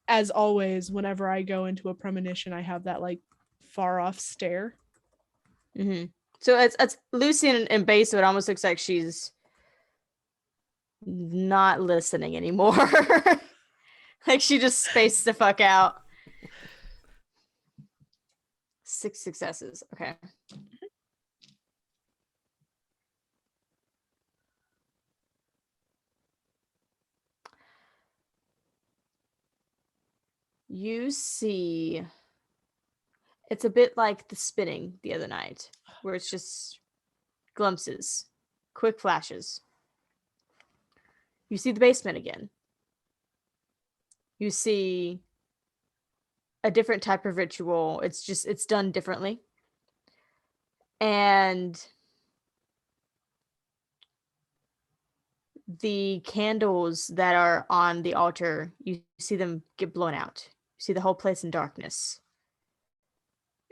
as always, whenever I go into a premonition, I have that like far off stare. Mm-hmm. So it's Lucian and base, so it almost looks like she's not listening anymore. Like she just spaced the fuck out. 6 successes. Okay. You see, it's a bit like the spinning the other night, where it's just glimpses, quick flashes. You see the basement again. You see a different type of ritual. It's done differently. And the candles that are on the altar, you see them get blown out. You see the whole place in darkness.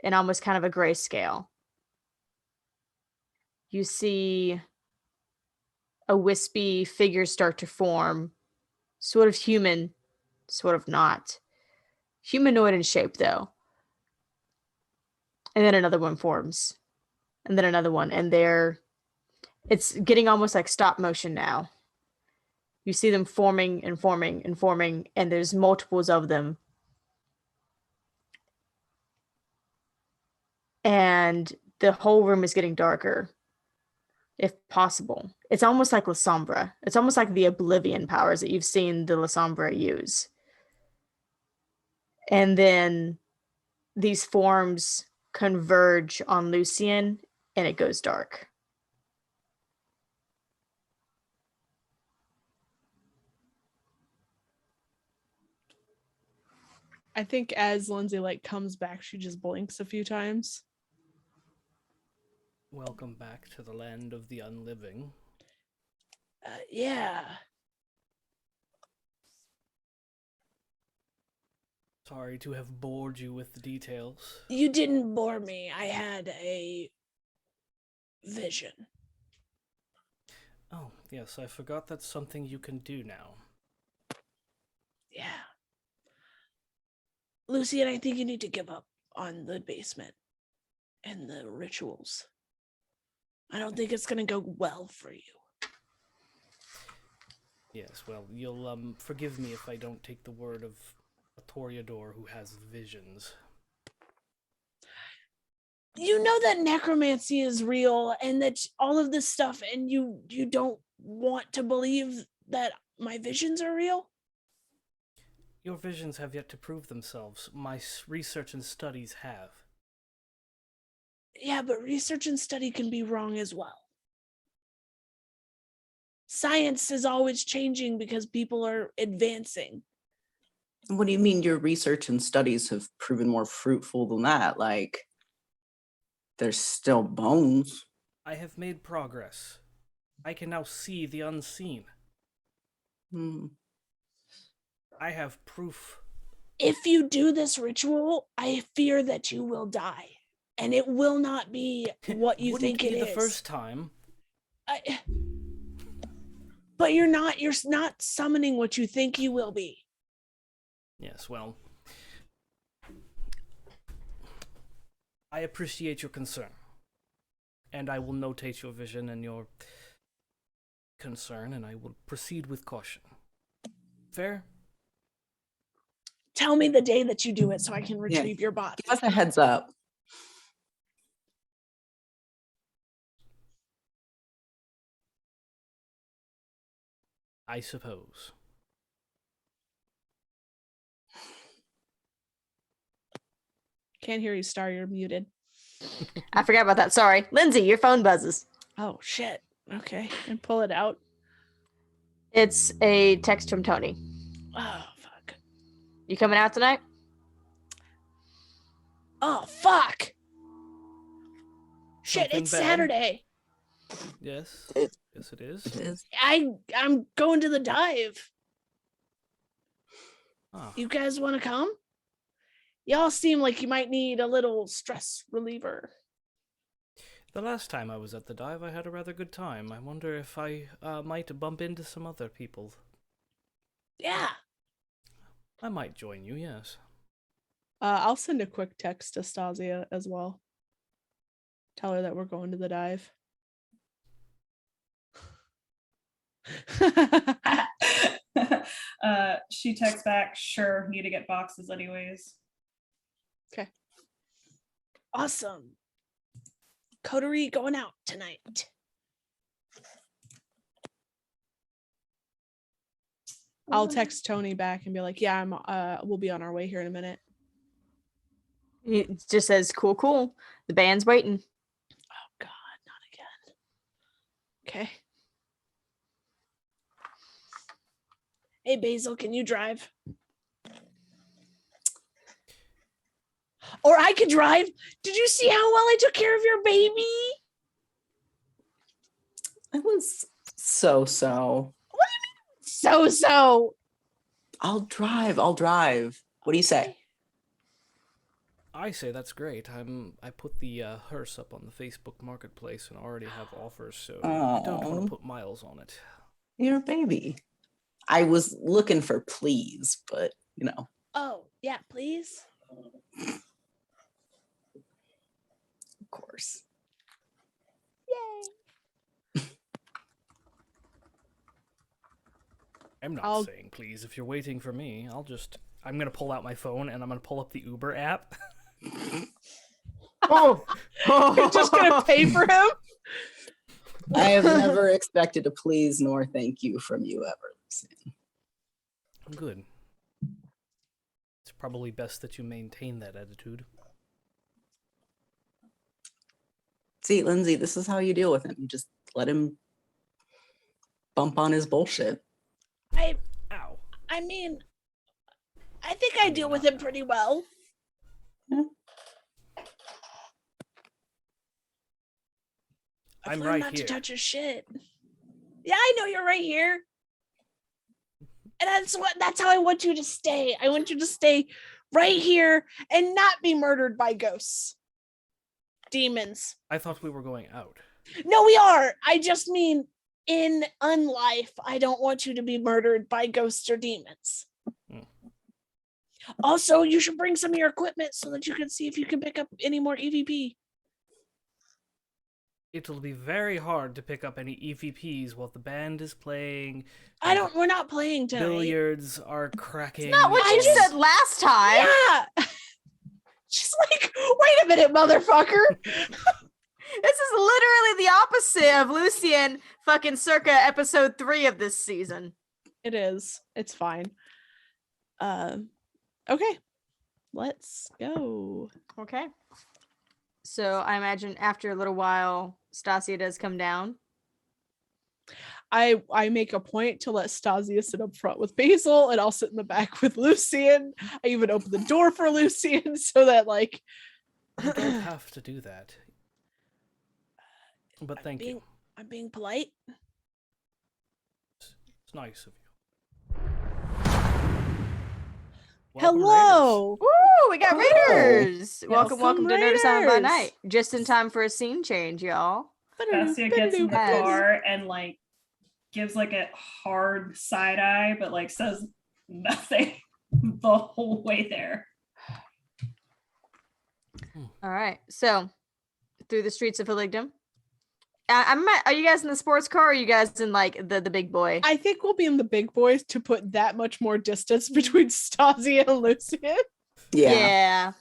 And almost kind of a grayscale. You see a wispy figure start to form, sort of human, sort of not. Humanoid in shape, though. And then another one forms. And then another one. And it's getting almost like stop motion now. You see them forming and forming and forming, and there's multiples of them. And the whole room is getting darker, if possible. It's almost like La Sombra. It's almost like the Oblivion powers that you've seen the La Sombra use. And then these forms converge on Lucian, and it goes dark. I think as Lindsay like comes back, she just blinks a few times. Welcome back to the land of the unliving. Yeah. Sorry to have bored you with the details. You didn't bore me. I had a vision. Oh, yes, I forgot that's something you can do now. Yeah. Lucy, and I think you need to give up on the basement and the rituals. I don't think it's going to go well for you. Yes, well, you'll forgive me if I don't take the word of a Toreador who has visions. You know that necromancy is real and that all of this stuff, and you don't want to believe that my visions are real? Your visions have yet to prove themselves. My research and studies have. Yeah, but research and study can be wrong as well. Science is always changing because people are advancing. What do you mean your research and studies have proven more fruitful than that? Like, there's still bones. I have made progress. I can now see the unseen. I have proof. If you do this ritual, I fear that you will die. And it will not be what you think it is. Wouldn't be the first time. But you're not summoning what you think you will be. Yes, well, I appreciate your concern. And I will notate your vision and your concern, and I will proceed with caution. Fair? Tell me the day that you do it so I can retrieve your body. Give us a heads up. I suppose. Can't hear you, Star. You're muted. I forgot about that. Sorry. Lindsay, your phone buzzes. Oh, shit. Okay. And pull it out. It's a text from Tony. Oh, fuck. You coming out tonight? Oh, fuck. Shit, Something it's bad? Saturday. Yes. Yes, it is. It is. I'm going to the dive. Oh. You guys want to come? Y'all seem like you might need a little stress reliever. The last time I was at the dive, I had a rather good time. I wonder if I might bump into some other people. Yeah. I might join you, yes. I'll send a quick text to Stasia as well. Tell her that we're going to the dive. She texts back, sure, need to get boxes anyways. Okay. Awesome. Coterie going out tonight. I'll text Tony back and be like, yeah, we'll be on our way here in a minute. It just says, cool. The band's waiting. Oh, God, not again. Okay. Hey, Basil, can you drive? Or I could drive. Did you see how well I took care of your baby? It was so. So. I'll drive. What do you say? I say that's great. I put the hearse up on the Facebook Marketplace and already have offers, so I don't want to put miles on it. You're a baby. I was looking for please, but you know. Oh, yeah, please. Of course. Yay. I'm not saying please. If you're waiting for me, I'm going to pull out my phone and I'm going to pull up the Uber app. Oh, You're just going to pay for him? I have never expected a please nor thank you from you ever, Lucian. Good. It's probably best that you maintain that attitude. See, Lindsay, this is how you deal with him. You just let him bump on his bullshit. Ow. I mean, I think I deal with him pretty well. Yeah. I've I'm learned right not here. to touch his shit. Yeah, I know you're right here. And that's how I want you to stay. I want you to stay right here and not be murdered by ghosts. Demons. I thought we were going out. No, we are. I just mean in unlife, I don't want you to be murdered by ghosts or demons. Also, you should bring some of your equipment so that you can see if you can pick up any more EVP. it'll be very hard to pick up any EVPs while the band is playing. We're not playing tonight. Billiards are cracking. Not what you said last time. Yeah. She's like, wait a minute, motherfucker. This is literally the opposite of Lucian fucking circa episode 3 of this season. It is. It's fine. Okay. Let's go. Okay. So I imagine after a little while, Stasia does come down. I make a point to let Stasia sit up front with Basil, and I'll sit in the back with Lucian. I even open the door for Lucian so that, like, You don't have to do that. But thank you. I'm being polite. It's nice of you. Welcome, Hello. Woo, we got Raiders. Welcome Welcome, to Notice Sound by Raiders. Night. Just in time for a scene change, y'all. Stasia gets in the Yes. car and like gives like a hard side eye, but like says nothing the whole way there. All right. So through the streets of Heligdom. Are you guys in the sports car or are you guys in like the big boy? I think we'll be in the big boys to put that much more distance between Stasia and Lucian. Yeah.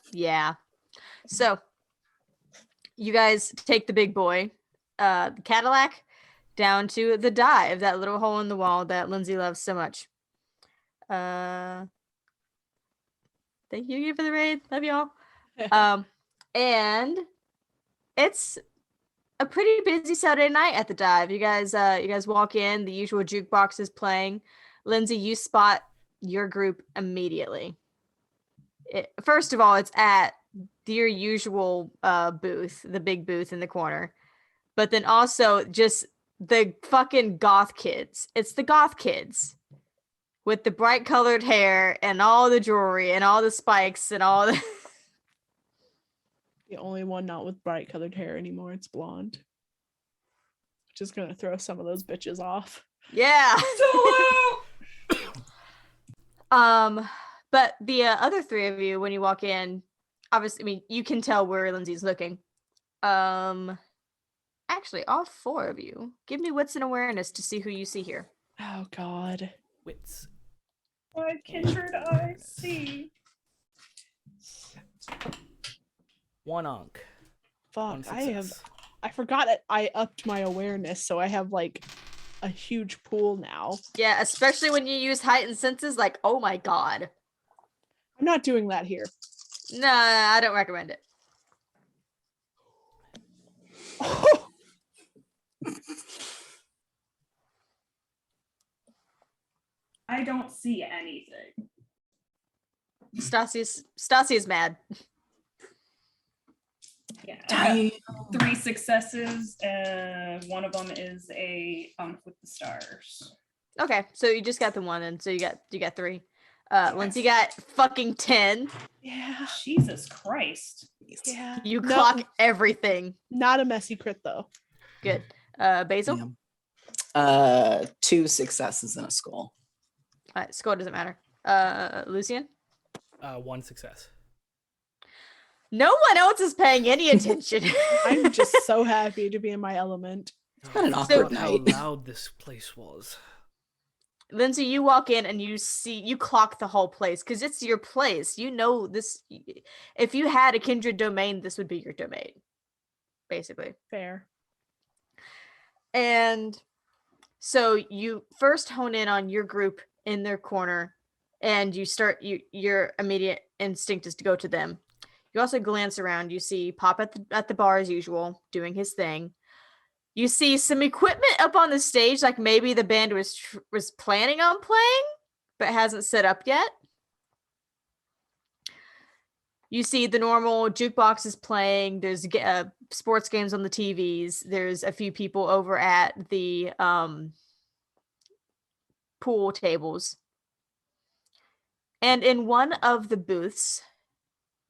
So you guys take the big boy, the Cadillac, down to the dive, that little hole in the wall that Lindsay loves so much. Thank you for the raid. Love y'all. And it's a pretty busy Saturday night at the dive. You guys walk in, the usual jukebox is playing. Lindsay, you spot your group immediately. First of all, it's at your usual booth, the big booth in the corner. But then also just the fucking goth kids. It's the goth kids with the bright colored hair and all the jewelry and all the spikes and all the The only one not with bright colored hair anymore. It's blonde. Which is gonna throw some of those bitches off. Yeah. But the other three of you, when you walk in, obviously, I mean, you can tell where Lindsay's looking. Actually, all four of you, give me wits and awareness to see who you see here. Oh God. Wits. Why Kindred I see? 1 onk. Fuck. 1 I success. forgot it. I upped my awareness, so I have like a huge pool now. Yeah, especially when you use heightened senses, like, oh my God. I'm not doing that here. No, I don't recommend it. I don't see anything. Stasi's mad. Yeah, I got 3 successes. One of them is a with the stars. Okay, so you just got the one, and so you got 3. Lindsay got fucking 10. Yeah. Jesus Christ. Yeah. You No, clock everything. not a messy crit though. Good. Basil? Yeah. 2 successes and a skull. Score doesn't matter. Lucian? 1 success. No one else is paying any attention. I'm just so happy to be in my element. It's been an I awkward forgot how night. loud this place was. Lindsay, you walk in and you clock the whole place because it's your place. You know this. If you had a kindred domain, this would be your domain, basically. Fair. And so you first hone in on your group in their corner, and your immediate instinct is to go to them. You also glance around. You see Pop at the bar as usual, doing his thing. You see some equipment up on the stage, like maybe the band was planning on playing, but hasn't set up yet. You see the normal jukeboxes playing. There's sports games on the TVs. There's a few people over at the pool tables. And in one of the booths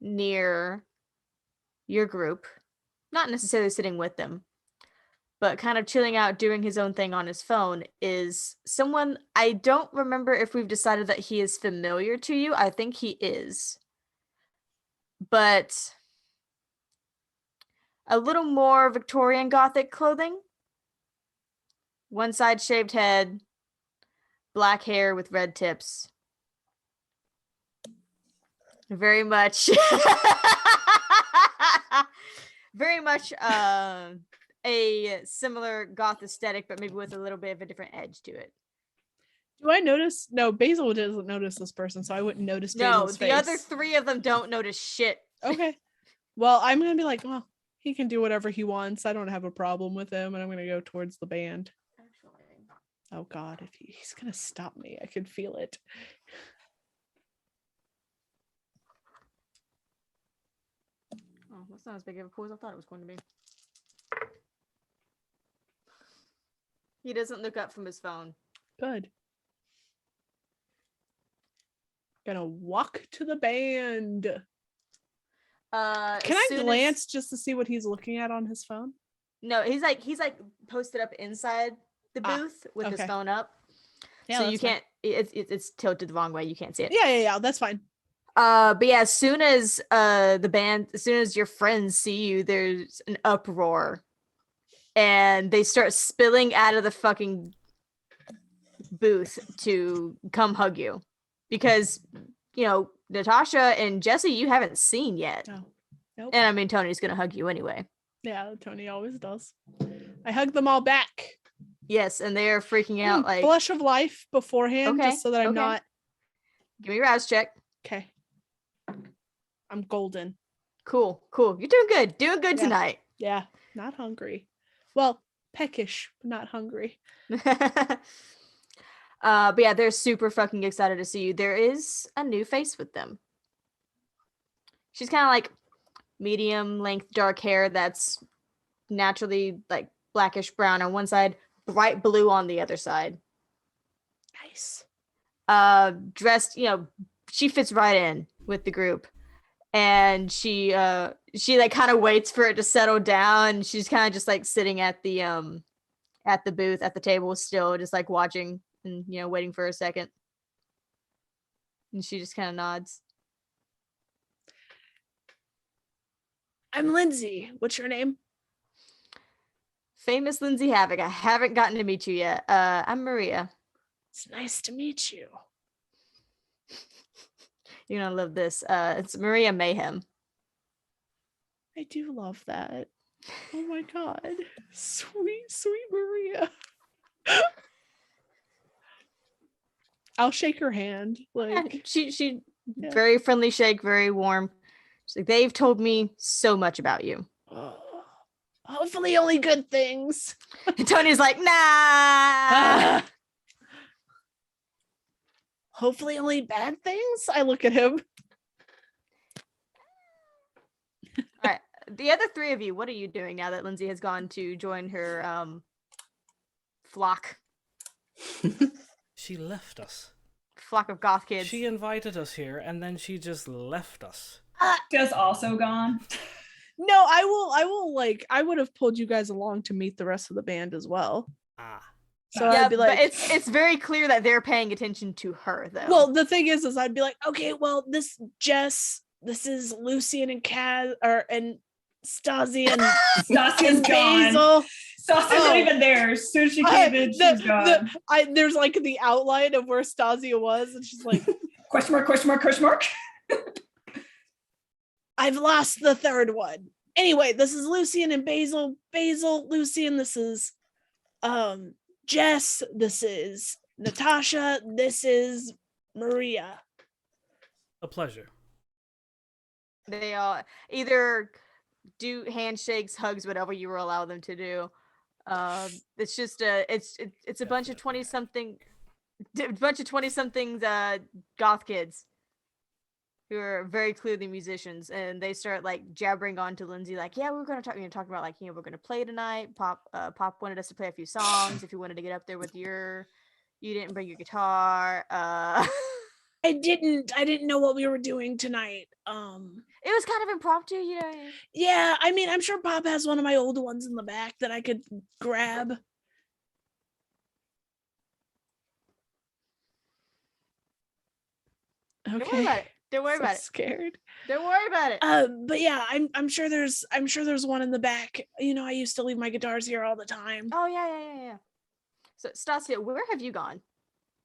near your group, not necessarily sitting with them, but kind of chilling out, doing his own thing on his phone, is someone I don't remember if we've decided that he is familiar to you. I think he is. But a little more Victorian Gothic clothing. One side shaved head, black hair with red tips. Very much, very much a similar goth aesthetic, but maybe with a little bit of a different edge to it. Do I notice? No, Basil doesn't notice this person, so I wouldn't notice No, Basil's the face. other three of them don't notice shit. Okay. Well, I'm gonna be like, well, he can do whatever he wants. I don't have a problem with him, and I'm gonna go towards the band. Oh God, if he's gonna stop me, I could feel it. Oh, that's not as big of a pool as I thought it was going to be. He doesn't look up from his phone. Good. Gonna walk to the band. Can I glance just to see what he's looking at on his phone? No, he's like posted up inside the booth with his phone up. Yeah, so that's you can't it's tilted the wrong way. You can't see it. Yeah, that's fine. But yeah, as soon as your friends see you, there's an uproar. And they start spilling out of the fucking booth to come hug you. Because, you know, Natasha and Jesse, you haven't seen yet. No. Nope. And I mean, Tony's gonna hug you anyway. Yeah, Tony always does. I hug them all back. Yes, and they are freaking out like blush of life beforehand, Okay, just so that I'm not. Give me a rouse check. Okay. I'm golden. Cool. You're doing good. Doing good tonight. Yeah, not hungry. Well, peckish, but not hungry. But yeah, they're super fucking excited to see you. There is a new face with them. She's kind of like medium length dark hair that's naturally like blackish brown on one side, bright blue on the other side. Nice. Dressed, you know, she fits right in with the group. And she like kind of waits for it to settle down. She's kind of just like sitting at the booth at the table still, just like watching and, you know, waiting for a second. And she just kind of nods. I'm Lindsay. What's your name? Famous Lindsay Havoc. I haven't gotten to meet you yet. I'm Maria. It's nice to meet you. You're gonna love this. It's Maria Mayhem. I do love that. Oh my God. Sweet, sweet Maria. I'll shake her hand. Like she very friendly shake, very warm. She's like, they've told me so much about you. Hopefully only good things. And Tony's like, nah. Hopefully only bad things. I look at him. All right. The other three of you, what are you doing now that Lindsay has gone to join her flock? She left us. Flock of goth kids. She invited us here and then she just left us. Just also gone. No, I will like I would have pulled you guys along to meet the rest of the band as well. So yeah, I'd be like, but it's very clear that they're paying attention to her though. Well, the thing is I'd be like, okay, well, this Jess, this is Lucian and Kaz and Stasi and Stasi's and gone. Basil. Stasi's not even there. As soon as she came in, she's gone. There's like the outline of where Stasia was, and she's like, question mark, question mark, question mark. I've lost the third one. Anyway, this is Lucian and Basil. Basil, Lucian, this is Jess, this is Natasha, this is Maria. A pleasure. They all either do handshakes, hugs, whatever you will allow them to do. It's just it's a bunch of 20-somethings goth kids who are very clearly musicians, and they start like jabbering on to Lindsay like, yeah, we're gonna talk about like, you know, we're gonna play tonight. Pop wanted us to play a few songs if you wanted to get up there with you didn't bring your guitar. I didn't know what we were doing tonight. It was kind of impromptu, you know. Yeah, I mean, I'm sure Pop has one of my old ones in the back that I could grab. Don't worry Okay. about it. Don't worry So about it. scared. Don't worry about it. But yeah, I'm sure there's one in the back. You know, I used to leave my guitars here all the time. Oh yeah. So Stasia, where have you gone?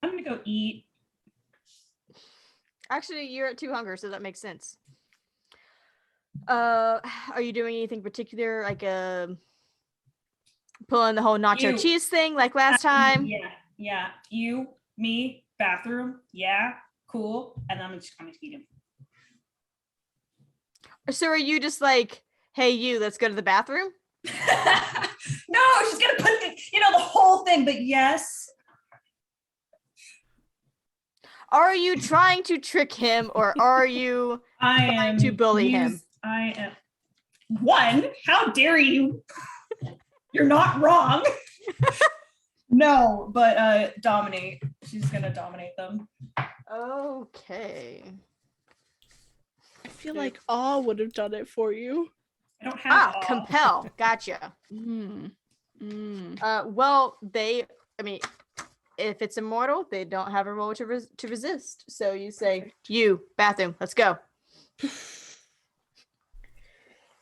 I'm gonna go eat. Actually, you're at 2 hunger, so that makes sense. Are you doing anything particular, like pulling the whole nacho You. cheese thing like last time? Yeah. You, me, bathroom. Yeah, cool. And I'm just gonna eat him. So are you just like, hey, you, let's go to the bathroom? No, she's gonna put the whole thing. But yes, Are you trying to trick him, or are you I trying am to bully him? I am. One, how dare you? You're not wrong. No, but dominate. She's gonna dominate them. Okay. I feel like awe would have done it for you. I don't have awe. Compel. Gotcha. Well, if it's immortal, they don't have a role to resist. So you say, you, bathroom, let's go.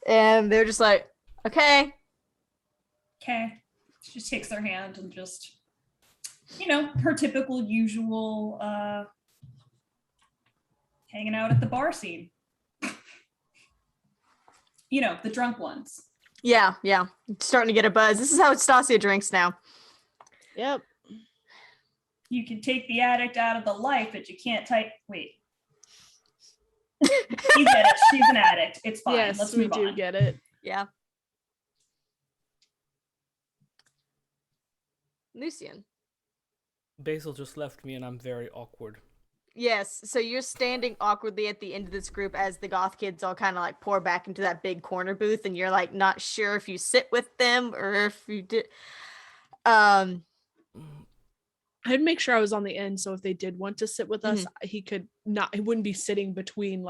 And they're just like, okay. Okay. She just takes their hand and just, her typical usual hanging out at the bar scene. The drunk ones. Yeah. Starting to get a buzz. This is how Stasia drinks now. Yep. You can take the addict out of the life, but you can't wait. You get it. She's an addict. It's fine. Yes, Let's we move do on. get it. Yeah. Lucian. Basil just left me and I'm very awkward. Yes, so you're standing awkwardly at the end of this group as the goth kids all kind of like pour back into that big corner booth, and you're like not sure if you sit with them or if you did. I'd make sure I was on the end, so if they did want to sit with us, he wouldn't be sitting between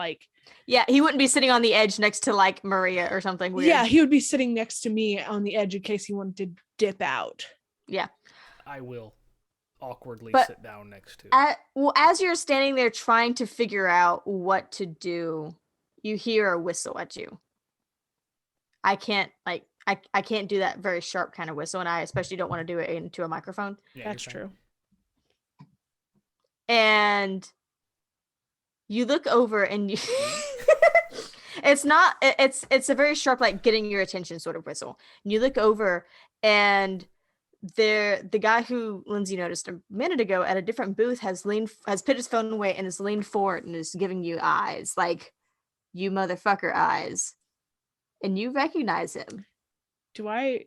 Yeah, he wouldn't be sitting on the edge next to like Maria or something weird. Yeah, he would be sitting next to me on the edge in case he wanted to dip out. Yeah. I will awkwardly sit down next to. As you're standing there trying to figure out what to do, you hear a whistle at you. I can't do that very sharp kind of whistle, and I especially don't want to do it into a microphone. Yeah, that's true. And you look over and you it's a very sharp, like getting your attention sort of whistle. And you look over and the guy who Lindsay noticed a minute ago at a different booth has put his phone away and has leaned forward and is giving you eyes, like, you motherfucker eyes. And you recognize him. Do I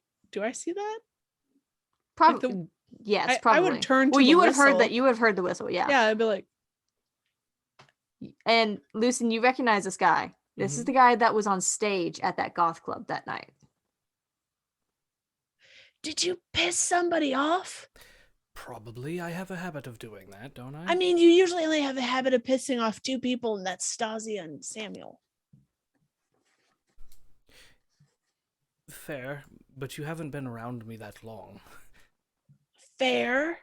see that? Probably. Yes, probably. I would turn to well, the you would have heard whistle. that. You would have heard the whistle, yeah. Yeah, I'd be like, and Lucian, you recognize this guy. This is the guy that was on stage at that goth club that night. did you piss somebody off? Probably. I have a habit of doing that, don't I? I mean, you usually only have a habit of pissing off 2 people, and that's Stasia and Samuel. Fair, but you haven't been around me that long. Fair.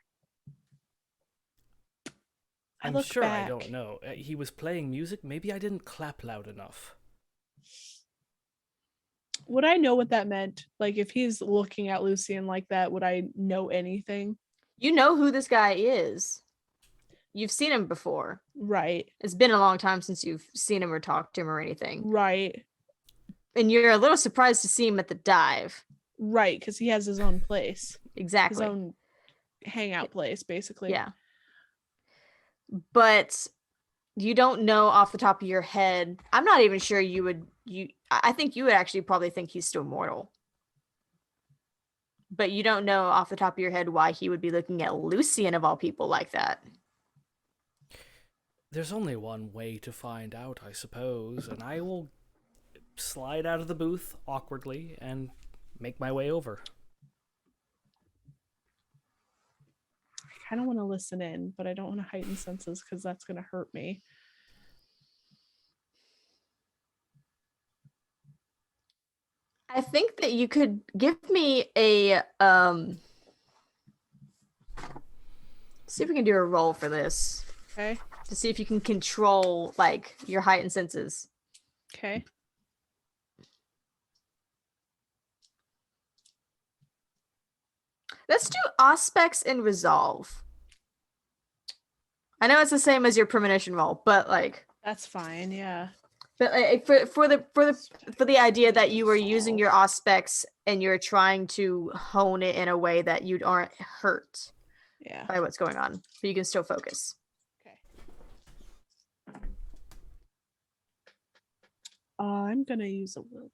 I'm sure I don't know. He was playing music. Maybe I didn't clap loud enough. Would I know what that meant? Like, if he's looking at Lucian like that, would I know anything? You know who this guy is. You've seen him before. Right. It's been a long time since you've seen him or talked to him or anything. Right. And you're a little surprised to see him at the dive. Right, because he has his own place. Exactly. His own hangout place, basically. Yeah. But you don't know off the top of your head. I'm not even sure I think you would actually probably think he's still mortal. But you don't know off the top of your head why he would be looking at Lucian of all people like that. There's only one way to find out, I suppose, and I will slide out of the booth awkwardly and make my way over. I kind of want to listen in, but I don't want to heighten senses because that's going to hurt me. I think that you could give me a see if we can do a roll for this. Okay. to see if you can control like your heightened senses. Okay. Let's do aspects and resolve. I know it's the same as your premonition roll, but like That's fine. Yeah. but like, for the idea that you were using your aspects and you're trying to hone it in a way that you aren't hurt Yeah. by what's going on, but you can still focus. Okay. I'm gonna use a willpower.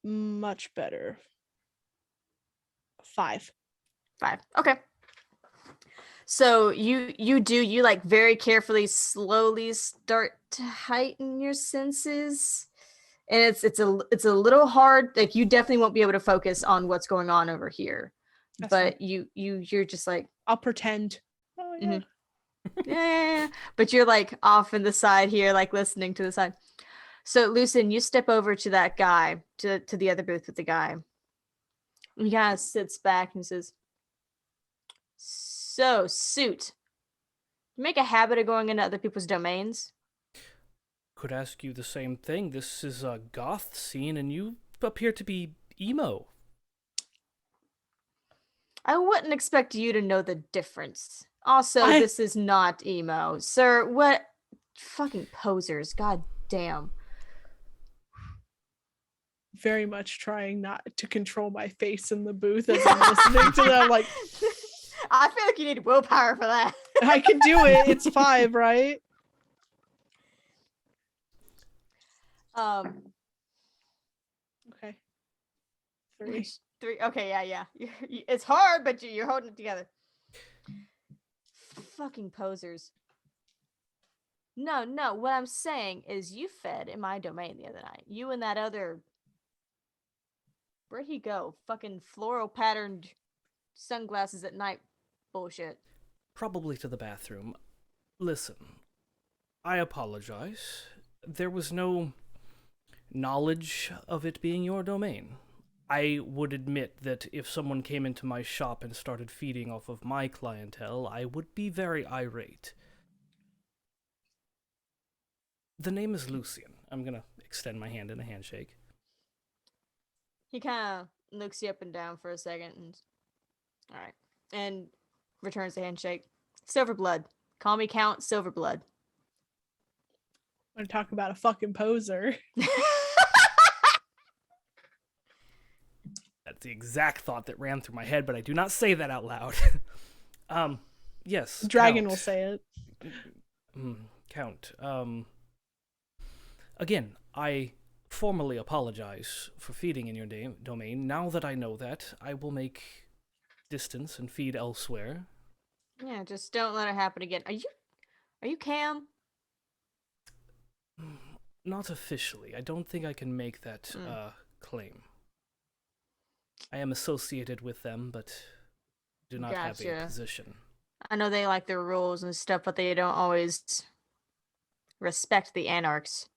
Much better. 5. 5. Okay. So you like very carefully, slowly start to heighten your senses, and it's a little hard. Like you definitely won't be able to focus on what's going on over here, That's but fine. you're just like I'll pretend. Oh yeah. Mhm. yeah, but you're like off in the side here, like listening to the side. So Lucien, you step over to that guy, to the other booth with the guy. And he kind of sits back and says, "So, Suit, you make a habit of going into other people's domains?" Could ask you the same thing. This is a goth scene, and you appear to be emo. I wouldn't expect you to know the difference. Also, I- this is not emo. Sir, what fucking posers, god damn. Very much trying not to control my face in the booth as I'm listening to them. Like, I feel like you need willpower for that. I can do it. It's 5, right? Okay. 3. 3. Okay, yeah. It's hard, but you're holding it together. Fucking posers. No. What I'm saying is you fed in my domain the other night. You and that other. Where'd he go? Fucking floral patterned sunglasses at night bullshit. Probably to the bathroom. Listen, I apologize. There was no knowledge of it being your domain. I would admit that if someone came into my shop and started feeding off of my clientele, I would be very irate. The name is Lucien. I'm gonna extend my hand in a handshake. He kind of looks you up and down for a second and all right, and returns the handshake. Silverblood. Call me Count Silverblood. I'm gonna talk about a fucking poser. That's the exact thought that ran through my head, but I do not say that out loud. Yes. Dragon Count. will say it. Count. Again, I formally apologize for feeding in your domain. Now that I know that, I will make distance and feed elsewhere. Yeah, just don't let it happen again. Are you Cam? Not officially. I don't think I can make that claim. I am associated with them, but do not have Gotcha. a position. I know they like their rules and stuff, but they don't always respect the anarchs.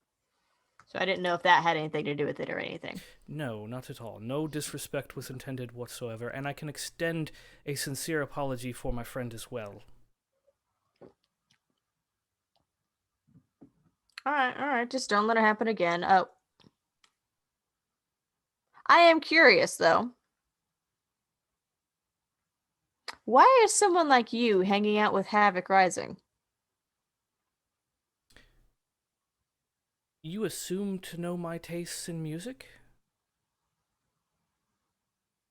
So I didn't know if that had anything to do with it or anything. No, not at all. No disrespect was intended whatsoever, and I can extend a sincere apology for my friend as well. All right. Just don't let it happen again. Oh. I am curious, though. Why is someone like you hanging out with Havoc Rising? You assume to know my tastes in music?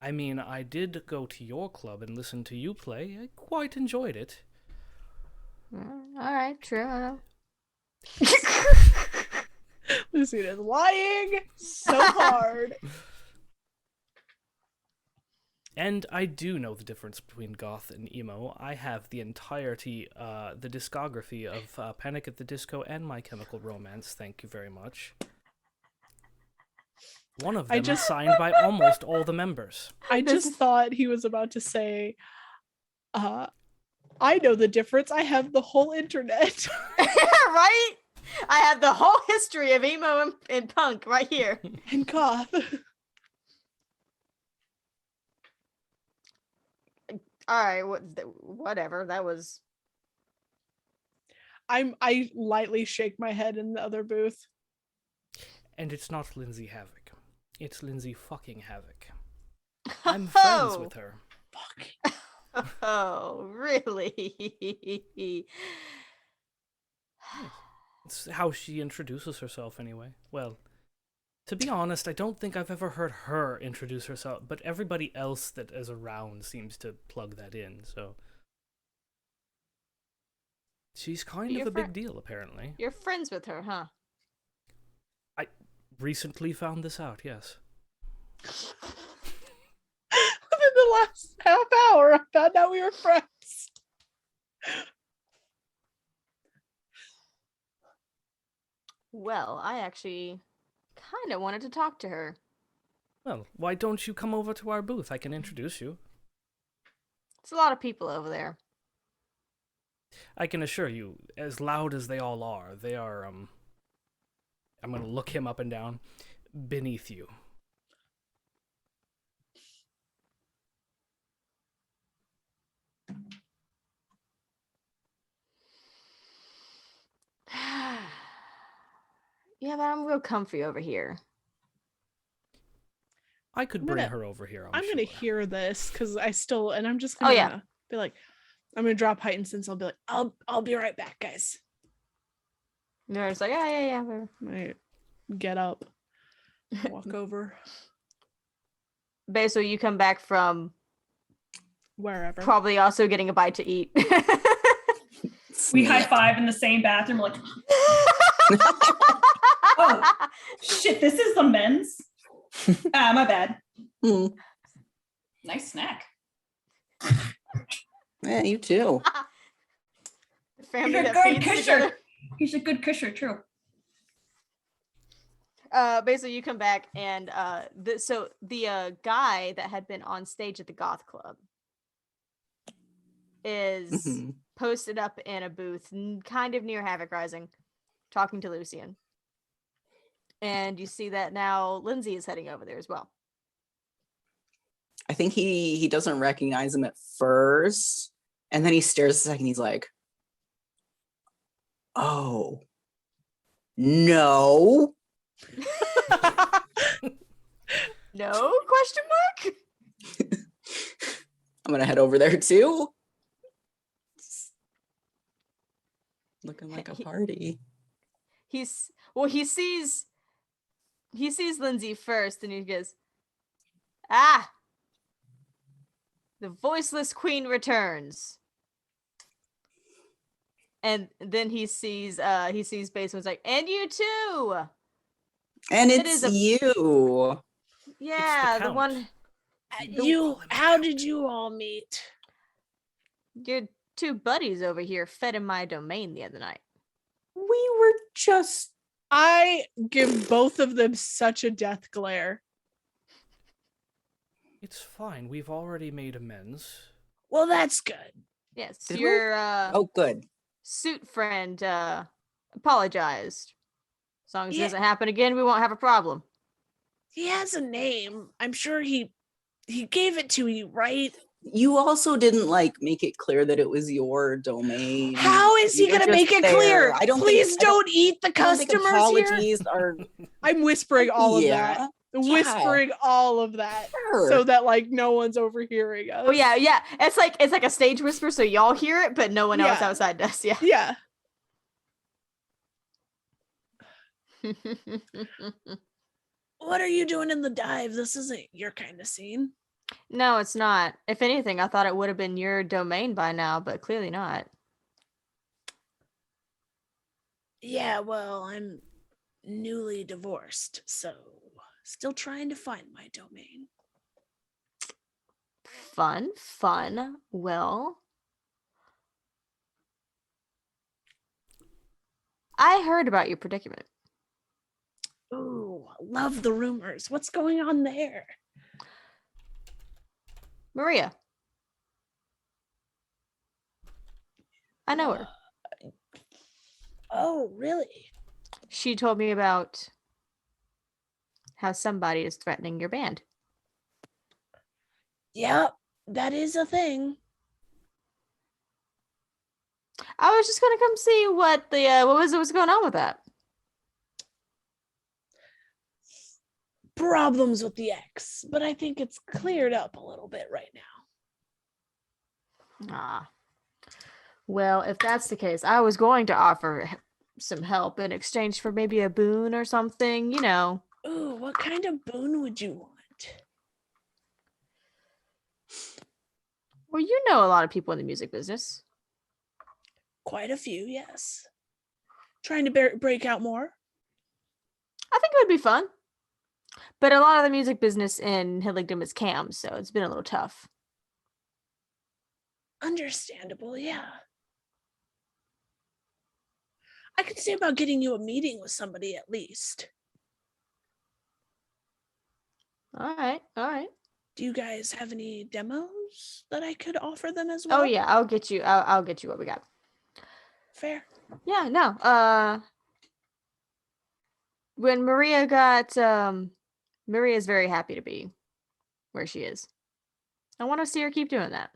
I mean, I did go to your club and listen to you play. I quite enjoyed it. All right, true. I know. Lucien is lying so hard. And I do know the difference between goth and emo. I have the entirety, the discography of Panic at the Disco and My Chemical Romance. Thank you very much. One of them is signed by almost all the members. I just thought he was about to say, I know the difference. I have the whole internet. Right? I have the whole history of emo and punk right here. And goth. All right, whatever. That was I lightly shake my head in the other booth. And it's not Lindsay Havoc. It's Lindsay fucking Havoc. I'm friends with her. Fuck. Oh, really? It's how she introduces herself, anyway. Well, to be honest, I don't think I've ever heard her introduce herself, but everybody else that is around seems to plug that in, so. She's kind of You're a big deal, apparently. You're friends with her, huh? I recently found this out, yes. Within the last half hour, I found out we were friends. Well, I actually kind of wanted to talk to her. Well, why don't you come over to our booth? I can introduce you. It's a lot of people over there. I can assure you, as loud as they all are, they are, I'm gonna look him up and down, beneath you. Yeah, but I'm real comfy over here. I could bring her over here. I'm gonna hear this because I'm just Oh, gonna yeah. be like, I'm gonna drop heightened sense. I'll be like, I'll be right back, guys. They're just like, yeah. Whatever. I get up, walk over Basically, you come back from wherever. probably also getting a bite to eat. We high five in the same bathroom, like, oh shit, this is the men's. My bad. Mm. Nice snack. Yeah, you too. The family He's a that good feeds kisher. together. He's a good kisher, true. Basically, you come back and the guy that had been on stage at the goth club is Mhm. posted up in a booth kind of near Havoc Rising, talking to Lucian. And you see that now Lindsay is heading over there as well. I think he doesn't recognize him at first, and then he stares a second. He's like, "Oh, no." No question mark? I'm gonna head over there too. Looking like a party. He sees Lindsay first and he goes, "Ah, the voiceless queen returns." And then he sees Basement's like, "And you too." And It it's is you. Yeah, the Count. one How did you all meet? your two buddies over here fed in my domain the other night. We were just I give both of them such a death glare. It's fine. We've already made amends. Well, that's good. Yes, Did we? your oh good. suit friend apologized. As long as it Yeah. doesn't happen again, we won't have a problem. He has a name. I'm sure he gave it to you, right? You also didn't like make it clear that it was your domain. How is he You were gonna make just it clear? there. I don't Please think, I don't- don't eat the I don't think customers here. apologies are I'm whispering all of Yeah. that. Whispering all of that Sure. so that like no one's overhearing us. Oh yeah. It's like a stage whisper, so y'all hear it, but no one else Yeah. outside does. Yeah. Yeah. What are you doing in the dive? This isn't your kind of scene. No, it's not. If anything, I thought it would have been your domain by now, but clearly not. Yeah, well, I'm newly divorced, so still trying to find my domain. Fun. Well, I heard about your predicament. Ooh, love the rumors. What's going on there? Maria. I know her. Oh, really? She told me about how somebody is threatening your band. Yep, that is a thing. I was just gonna come see what the what's going on with that. Problems with the X, but I think it's cleared up a little bit right now. Ah. Well, if that's the case, I was going to offer some help in exchange for maybe a boon or something, you know. Ooh, what kind of boon would you want? Well, you know a lot of people in the music business. Quite a few, yes. Trying to break out more? I think it would be fun. But a lot of the music business in Hillingdom is cams, so it's been a little tough. Understandable, yeah. I could see about getting you a meeting with somebody at least. All right, all right. Do you guys have any demos that I could offer them as well? Oh yeah, I'll get you what we got. Fair. Yeah, no. When Maria got Maria's very happy to be where she is. I want to see her keep doing that.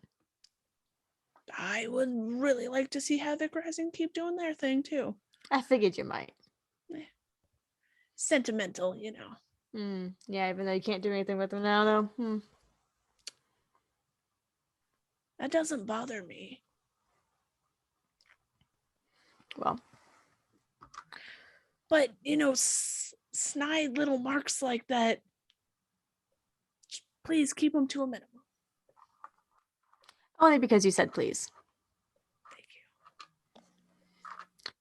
I would really like to see Havoc Rising keep doing their thing too. I figured you might. Sentimental, you know. Yeah, even though you can't do anything with them now, though. That doesn't bother me. Well. But, you know, snide little marks like that, please keep them to a minimum. Only because you said please. Thank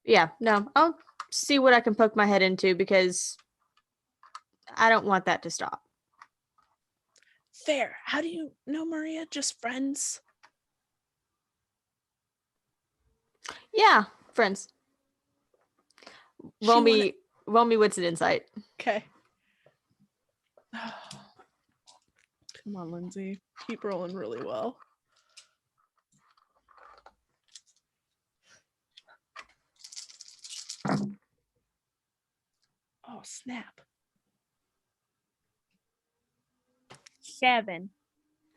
you. Yeah, no, I'll see what I can poke my head into because I don't want that to stop. Fair. How do you know Maria? Just friends? Yeah, friends. Roll me wits and insight. Okay. Come on, Lindsay. Keep rolling really well. Oh, snap. 7.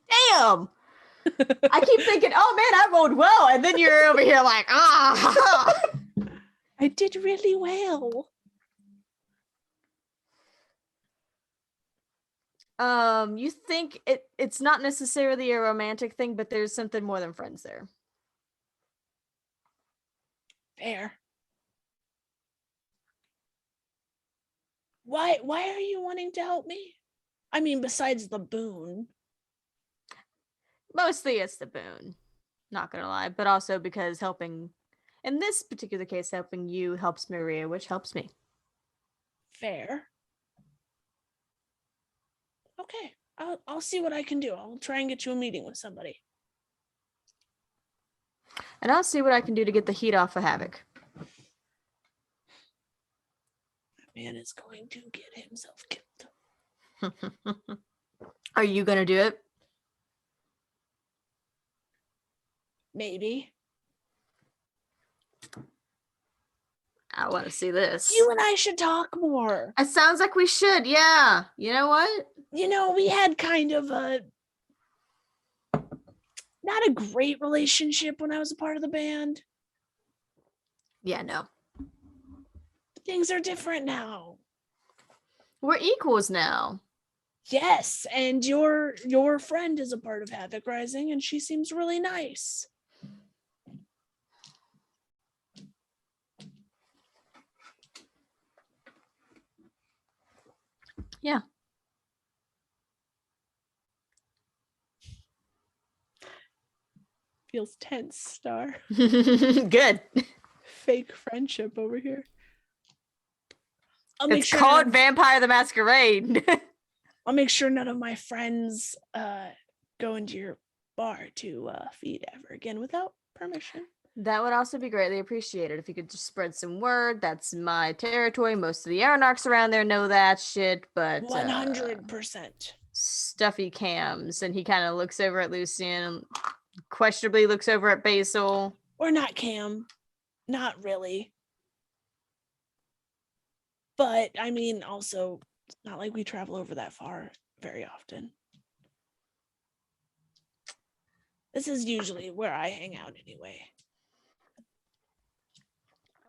Damn! I keep thinking, oh man, I rolled well, and then you're over here like, ah. I did really well. You think it's not necessarily a romantic thing, but there's something more than friends there. Fair. Why are you wanting to help me? I mean, besides the boon. Mostly it's the boon, not gonna lie, but also because helping, in this particular case, helping you helps Maria, which helps me. Fair. Okay, I'll see what I can do. I'll try and get you a meeting with somebody. And I'll see what I can do to get the heat off of Havoc. That man is going to get himself killed. Are you gonna do it? Maybe. I want to see this. You and I should talk more. It sounds like we should, yeah. You know what? You know, we had kind of a not a great relationship when I was a part of the band. Yeah, no. Things are different now. We're equals now. Yes, and your friend is a part of Havoc Rising, and she seems really nice. Yeah. Feels tense, Star. Good. Fake friendship over here. It's called Vampire the Masquerade. I'll make sure none of my friends go into your bar to feed ever again without permission. That would also be greatly appreciated if you could just spread some word. That's my territory. Most of the Aeronarchs around there know that shit, but 100%. Stuffy cams, and he kind of looks over at Lucian and questionably looks over at Basil. We're not Cam. Not really. But I mean, also, it's not like we travel over that far very often. This is usually where I hang out anyway.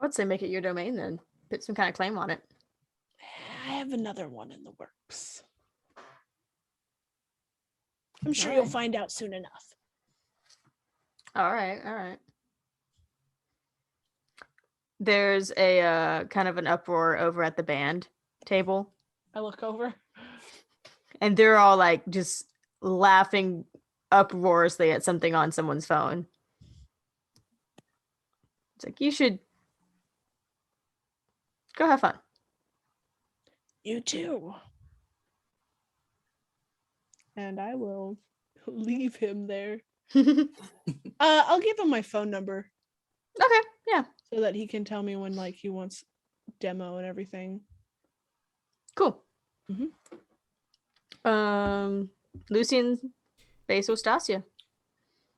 I would say make it your domain then. Put some kind of claim on it. I have another one in the works. I'm sure Alright. you'll find out soon enough. All right. There's a kind of an uproar over at the band table, I look over. and they're all like just laughing uproariously at something on someone's phone. It's like, you should go have fun. You too. And I will leave him there. I'll give him my phone number Okay, yeah, so that he can tell me when like he wants demo and everything. cool. Mhm. Lucian, Basil, Stasia.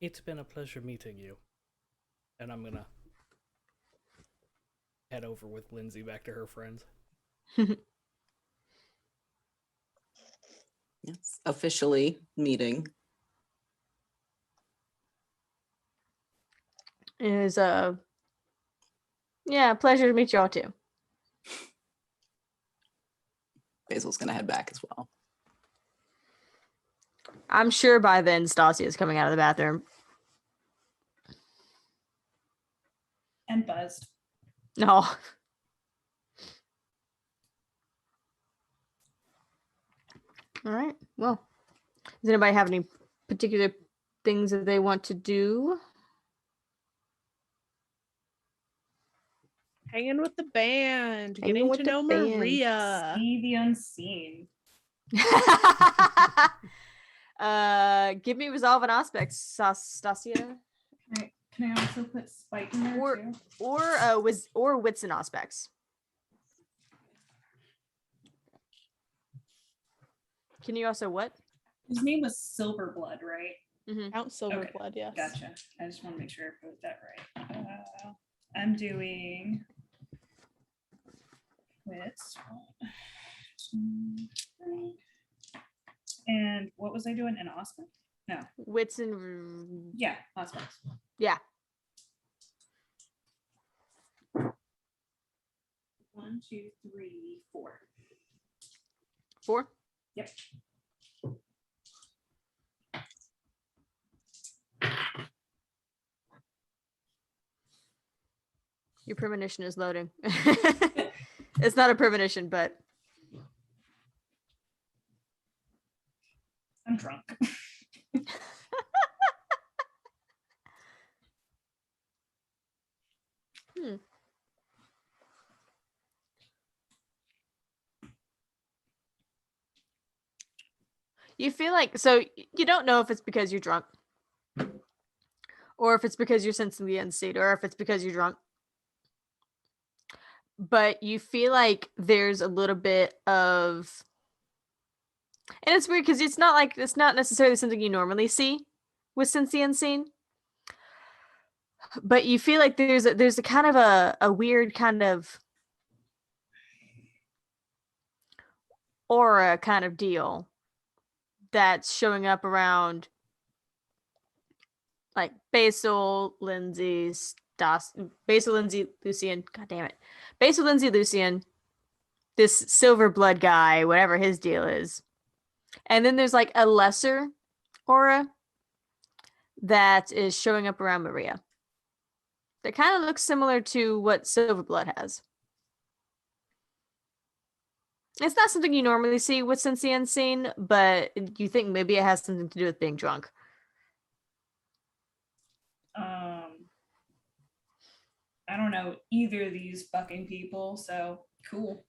It's been a pleasure meeting you. And I'm gonna head over with Lindsay back to her friends. Yes, officially meeting. It was yeah, pleasure to meet y'all too. Basil's gonna head back as well. I'm sure by then Stasia is coming out of the bathroom. And buzzed. No. All right. Well, does anybody have any particular things that they want to do? Hanging with the band, Hanging getting with to the know band. Maria. See the unseen. Give me resolve and aspects, Stasia, Can I also put spite in there Or- too? or wits and aspects. Can you also what? His name was Silverblood, right? Count Silverblood, yes. Gotcha. I just want to make sure I put that right. I'm doing wits. 1, 2, 3. And what was I doing? An aspect? No. Wits and Yeah, aspects. yeah. 1, 2, 3, 4. 4. Yep. Your premonition is loading. It's not a premonition, but I'm drunk. you feel like you don't know if it's because you're drunk, or if it's because you're sensing the unseen, or if it's because you're drunk. But you feel like there's a little bit of, and it's weird because it's not necessarily something you normally see with Sense the Unseen. But you feel like there's a kind of a weird kind of aura kind of deal that's showing up around like Basil, Lindsay, Lucian. God damn it. Basil, Lindsay, Lucian, this silver blood guy, whatever his deal is. And then there's like a lesser aura that is showing up around Maria. That kind of looks similar to what Silverblood has. It's not something you normally see with Sense the Unseen, but you think maybe it has something to do with being drunk. I don't know either of these fucking people, so cool.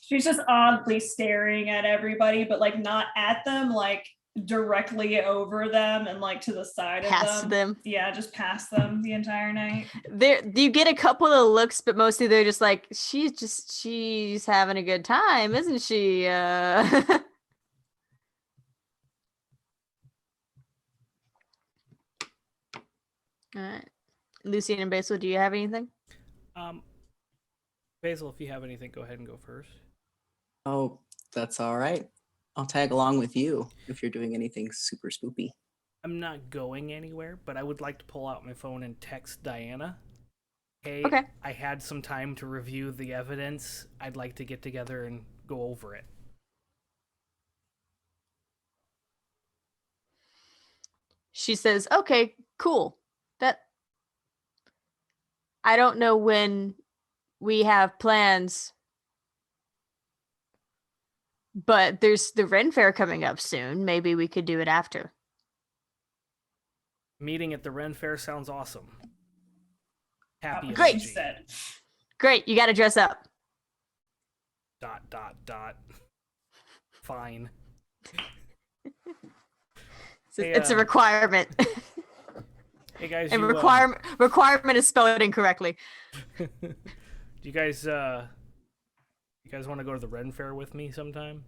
She's just oddly staring at everybody, but like not at them, like directly over them and like to the side Past of them. Yeah, just past them the entire night. There, you get a couple of looks, but mostly they're just like, she's having a good time, isn't she? All right. Lucian and Basil, do you have anything? Basil, if you have anything, go ahead and go first. Oh, that's all right. I'll tag along with you if you're doing anything super spoopy. I'm not going anywhere, but I would like to pull out my phone and text Diana. hey, Okay. I had some time to review the evidence. I'd like to get together and go over it. She says, okay, cool. I don't know when we have plans, but there's the Ren Fair coming up soon. Maybe we could do it after. Meeting at the Ren Fair sounds awesome. Happy Not what she emoji. said. Great, you gotta dress up. ... Fine. It's a requirement. Hey guys, And you, requirement is spelled incorrectly. do you guys want to go to the Ren Fair with me sometime?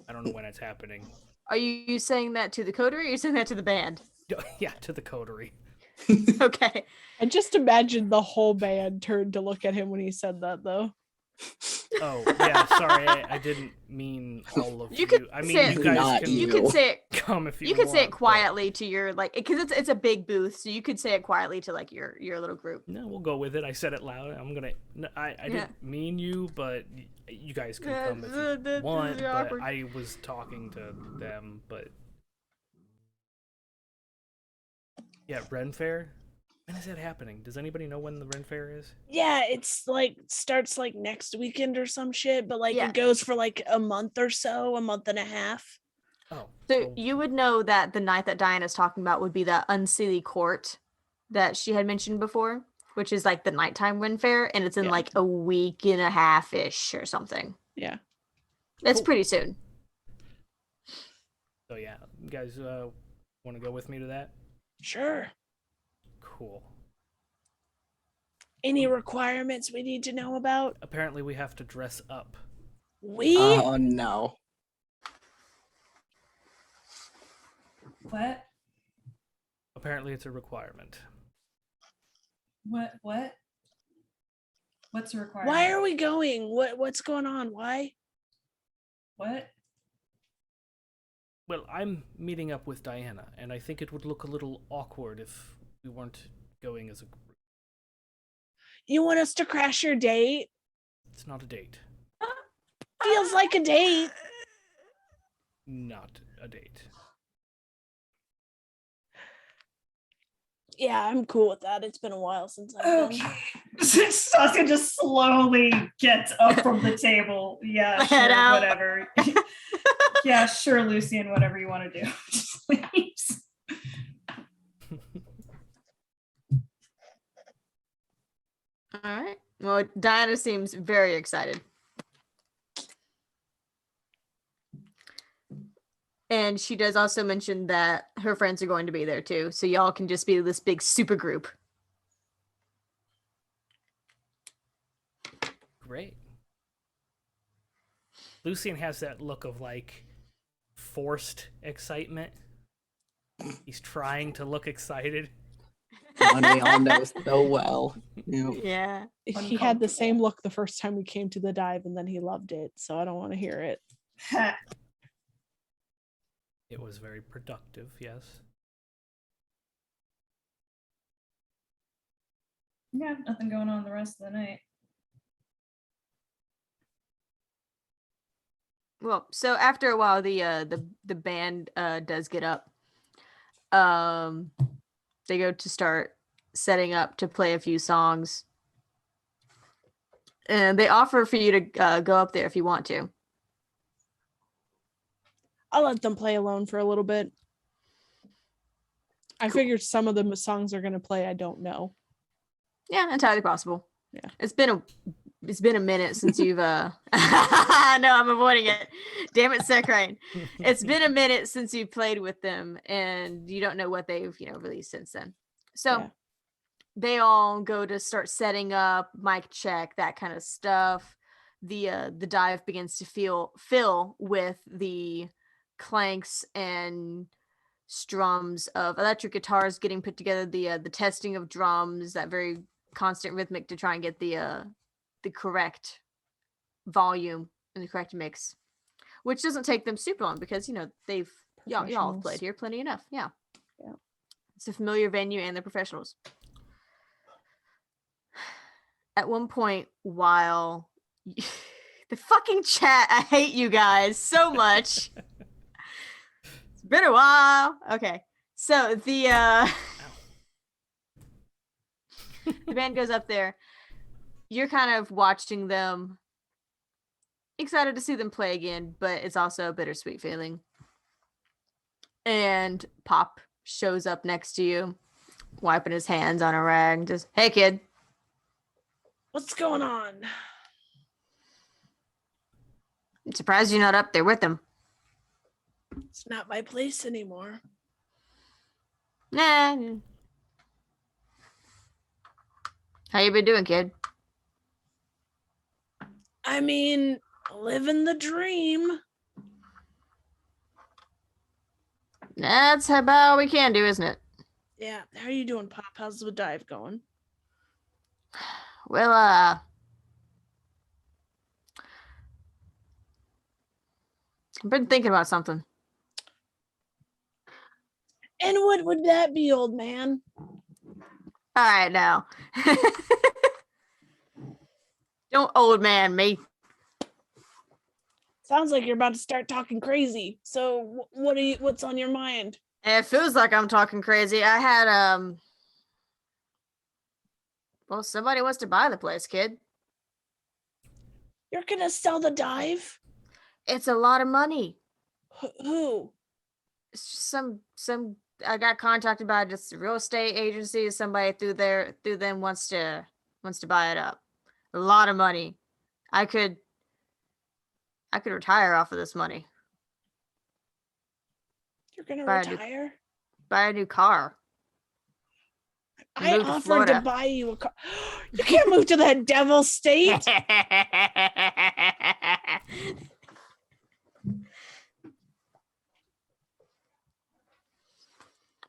I don't know when it's happening. Are you saying that to the coterie or are you saying that to the band? Yeah, to the coterie. Okay. I just imagined the whole band turned to look at him when he said that, though. Oh, yeah, sorry, I didn't mean all of you. You could I mean, say you it- guys Not can You can say it. come if you You could say it want, but- quietly to your because it's a big booth, so you could say it quietly to like your little group. No, we'll go with it. I said it loud. I didn't mean you, but you guys can come if you want. But awkward. I was talking to them, but yeah, Ren Fair. When is that happening? Does anybody know when the Ren Fair is? Yeah, it's like starts like next weekend or some shit, but like Yeah. it goes for like a month or so, a month and a half. Oh, So well, you would know that the night that Diana's talking about would be the Unseelie Court that she had mentioned before, which is like the nighttime Ren Fair, and it's in Yeah. like a week and a half ish or something. Yeah. It's Cool. pretty soon. so yeah, you guys want to go with me to that? Sure. Cool. Any requirements we need to know about? Apparently, we have to dress up. We Oh no. What? Apparently, it's a requirement. What? What's the requirement? why are we going? What's going on? Why? What? Well, I'm meeting up with Diana, and I think it would look a little awkward if we weren't going as a group. You want us to crash your date? It's not a date. Feels like a date. Not a date. Yeah, I'm cool with that. It's been a while since I've been. Okay. Saskia just slowly gets up from the table. Yeah, Head sure, out. whatever. Yeah, sure, Lucian, whatever you want to do. Just leaves. All right. Well, Diana seems very excited. And she does also mention that her friends are going to be there too. So y'all can just be this big super group. Great. Lucian has that look of like forced excitement. He's trying to look excited. One we all know so well. You know, Yeah. He had the same look the first time we came to the dive, and then he loved it. So I don't want to hear it. It was very productive, yes. Yeah, nothing going on the rest of the night. Well, so after a while, the band does get up. They go to start setting up to play a few songs, and they offer for you to go up there if you want to. I'll let them play alone for a little bit. I figured some of the songs are gonna play I don't know. Yeah, entirely possible. Yeah. It's been a minute since you've no, I'm avoiding it. Damn it, Sakurine. It's been a minute since you played with them and you don't know what they've, released since then. So Yeah. they all go to start setting up, mic check, that kind of stuff. The dive begins to fill with the clanks and strums of electric guitars getting put together, the testing of drums, that very constant rhythmic to try and get the correct volume and the correct mix, which doesn't take them super long because they've y'all have Professionals. played here plenty enough. Yeah, Yeah. It's a familiar venue and they're professionals. at one point while the fucking chat, I hate you guys so much. It's been a while. Okay. So the band goes up there. You're kind of watching them, excited to see them play again, but it's also a bittersweet feeling. And Pop shows up next to you, wiping his hands on a rag. Just, hey, kid. What's going on? I'm surprised you're not up there with him. It's not my place anymore. Nah. How you been doing, kid? I mean, living the dream. That's about all we can do, isn't it? Yeah. How are you doing, Pop? How's the dive going? Well, I've been thinking about something. And what would that be, old man? All right, now. Don't old man me. Sounds like you're about to start talking crazy. So what's on your mind? It feels like I'm talking crazy. I had, well, somebody wants to buy the place, kid. You're gonna sell the dive? It's a lot of money. Who? It's just some I got contacted by just a real estate agency. Somebody through them wants to buy it up. A lot of money. I could retire off of this money. You're gonna Buy retire? Buy a new car. I Move to offered Florida. to buy you a car. You can't move to that devil state.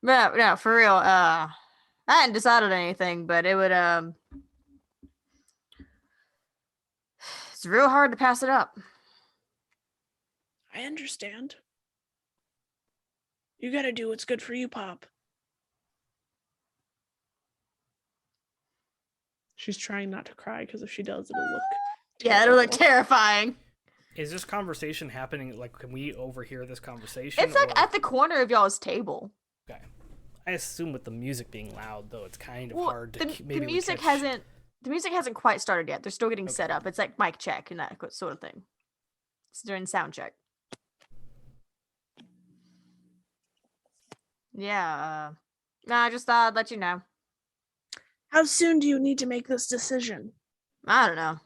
No, for real. I hadn't decided anything, but it would it's real hard to pass it up. I understand. You gotta do what's good for you, Pop. She's trying not to cry because if she does, it'll look Yeah, it'll look terrible. terrifying. Is this conversation happening? Like, can we overhear this conversation? It's like or- at the corner of y'all's table. Okay. I assume with the music being loud, though, it's kind of Well, hard to. the Maybe we music catch- hasn't quite started yet. They're still getting set Okay. up. It's like mic check and that sort of thing. It's during sound check. Yeah. No, I just thought I'd let you know. How soon do you need to make this decision? I don't know.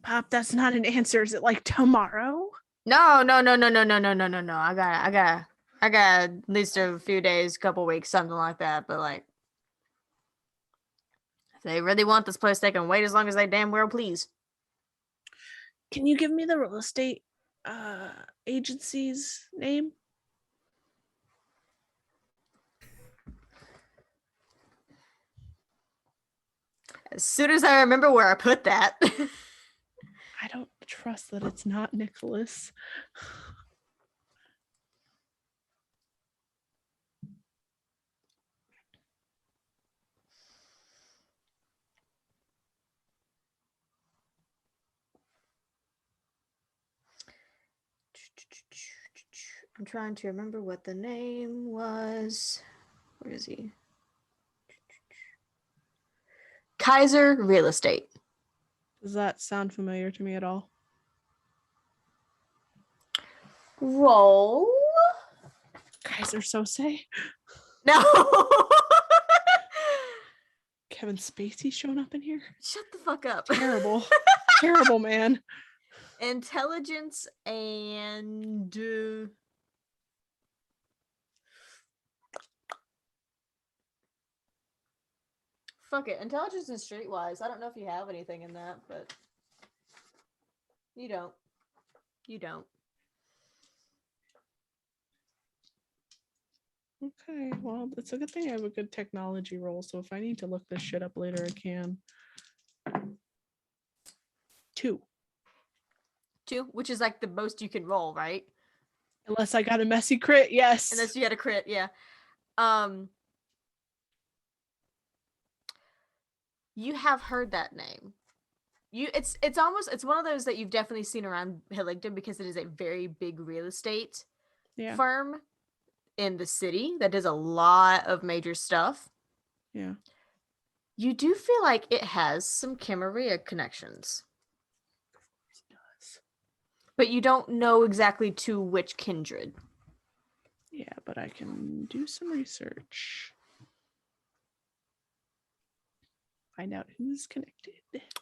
Pop, that's not an answer. Is it like tomorrow? No. I got at least a few days, couple weeks, something like that. But like, if they really want this place, they can wait as long as they damn well please. Can you give me the real estate agency's name? As soon as I remember where I put that. I don't trust that it's not Nicholas. I'm trying to remember what the name was. Where is he? Kaiser Real Estate. Does that sound familiar to me at all? Roll. Kaiser Sose? No. Kevin Spacey showing up in here? Shut the fuck up. Terrible. Terrible, man. Intelligence and fuck it. Intelligence and streetwise. I don't know if you have anything in that, but you don't. You don't. Okay, well, it's a good thing I have a good technology roll, so if I need to look this shit up later, I can. 2. 2, which is like the most you can roll, right? Unless I got a messy crit, yes. Unless you had a crit, yeah. You have heard that name. It's almost it's one of those that you've definitely seen around Hillingdon because it is a very big real estate firm in the city that does a lot of major stuff. Yeah. You do feel like it has some Camarilla connections. But you don't know exactly to which kindred. Yeah, but I can do some research. Find out who's connected.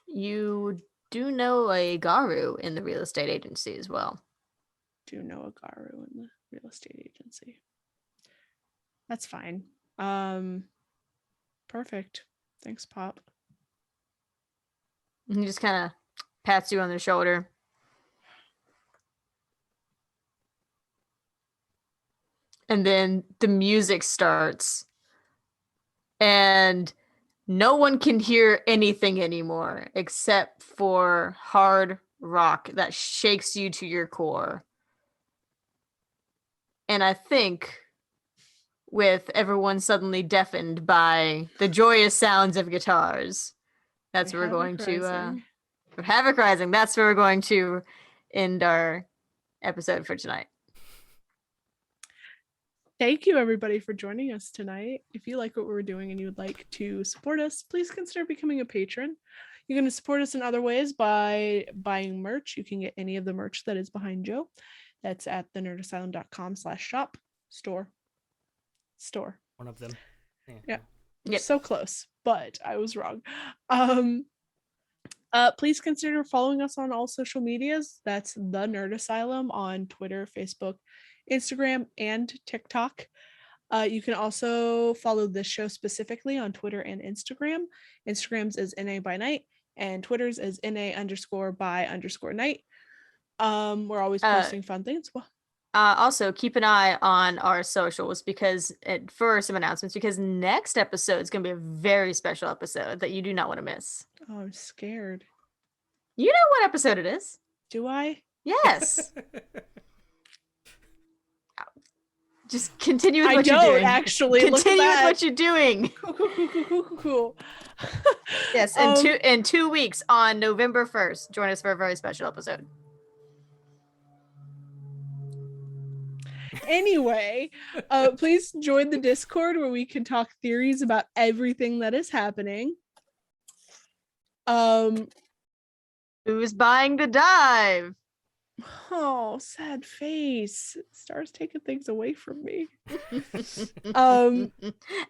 You do know a Garu in the real estate agency as well. Do know a Garu in the real estate agency. That's fine. Perfect. Thanks, Pop. And he just kind of pats you on the shoulder. And then the music starts. And no one can hear anything anymore except for hard rock that shakes you to your core. And I think with everyone suddenly deafened by the joyous sounds of guitars, that's where we're going to for Havoc Rising. That's where we're going to end our episode for tonight. Thank you, everybody, for joining us tonight. If you like what we're doing and you would like to support us, please consider becoming a patron. You're going to support us in other ways by buying merch. You can get any of the merch that is behind Joe. That's at thenerdasylum.com/shop. Store. One of them. Yeah. Yep. So close, but I was wrong. Please consider following us on all social medias. That's The Nerd Asylum on Twitter, Facebook, Instagram, and TikTok. You can also follow this show specifically on Twitter and Instagram. Instagram's is NA by night and Twitter's is NA_by_night. We're always posting fun things. Also keep an eye on our socials for some announcements, because next episode is going to be a very special episode that you do not want to miss. Oh, I'm scared. You know what episode it is? Do I? Yes. Just continue with I what you're don't doing. actually. Continue Look with at what you're doing. Cool. Yes, in 2 weeks on November 1st, join us for a very special episode. Anyway, please join the Discord where we can talk theories about everything that is happening. Who's buying the dive? Oh, sad face. Star's taking things away from me.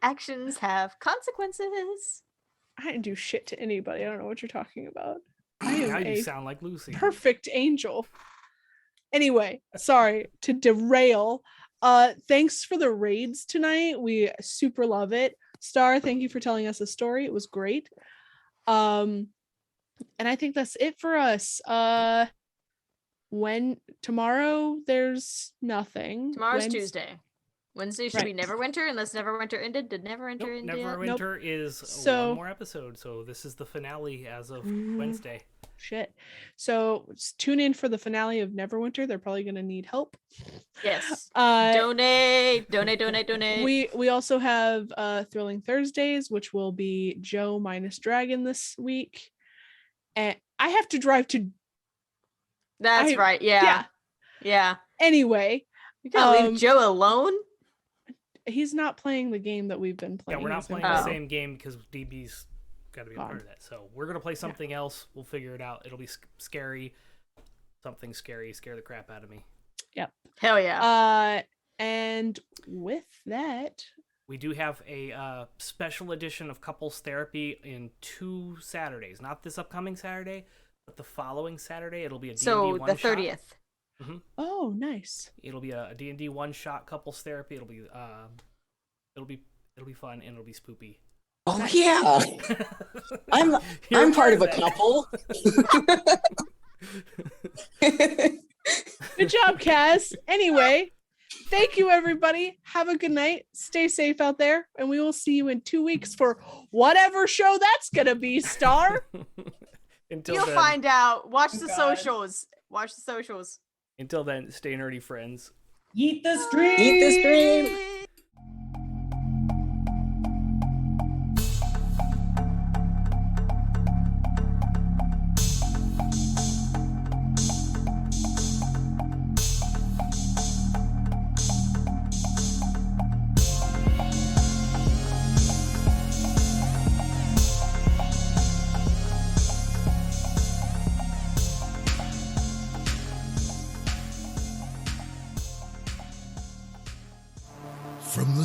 Actions have consequences. I didn't do shit to anybody. I don't know what you're talking about. I Now am you a sound like Lucy. perfect angel. Anyway, sorry to derail. Thanks for the raids tonight. We super love it. Star, thank you for telling us a story. It was great. And I think that's it for us. When tomorrow there's nothing. Tomorrow's Tuesday. Wednesday should be Right. Neverwinter, unless Neverwinter ended. Did Neverwinter end yet? Neverwinter is So- one more episode, so this is the finale as of Wednesday. Shit. So tune in for the finale of Neverwinter. They're probably gonna need help. Yes. Donate. Donate. We also have Thrilling Thursdays, which will be Joe minus Dragon this week. And I have to drive to That's right. Yeah. Anyway. You gotta leave Joe alone? He's not playing the game that we've been Yeah, playing. we're not He's been playing the playing- same game because DB's got to be a part of that. So we're gonna play something else. We'll figure it out. It'll be scary. Something scary. Scare the crap out of me. Yep. Hell yeah. And with that, We do have a special edition of Couples Therapy in 2 Saturdays. Not this upcoming Saturday, but the following Saturday. It'll be a D&D So one the shot. 30th. oh, nice. It'll be a D&D one-shot couples therapy. It'll be fun and it'll be spoopy. Oh yeah, I'm part of a couple. Good job, Kaz. Anyway, thank you, everybody. Have a good night. Stay safe out there, and we will see you in 2 weeks for whatever show that's gonna be. Star. Until You'll then, find out. Watch the God. socials. Watch the socials. Until then, stay nerdy, friends. Eat the stream. Eat the stream.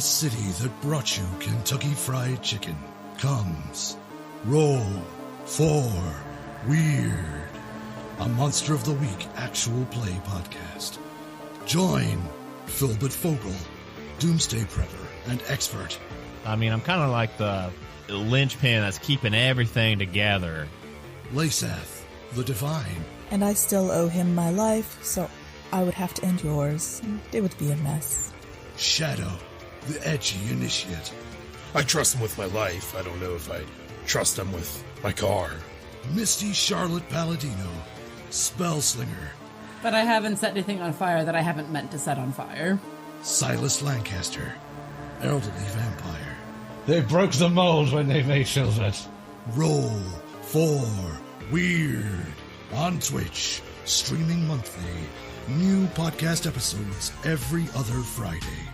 The city that brought you Kentucky Fried Chicken comes Roll for Weird, a Monster of the Week actual play podcast. Join Philbert Fogel, Doomsday Prepper and Expert. I mean, I'm kind of like the linchpin that's keeping everything together. Lasath, the Divine. And I still owe him my life, so I would have to end yours. It would be a mess. Shadow, the Edgy Initiate. I trust him with my life. I don't know if I trust him with my car. Misty Charlotte Palladino, Spellslinger. But I haven't set anything on fire that I haven't meant to set on fire. Silas Lancaster, Elderly Vampire. They broke the mold when they made Philbert. Roll for Weird on Twitch, streaming monthly. New podcast episodes every other Friday.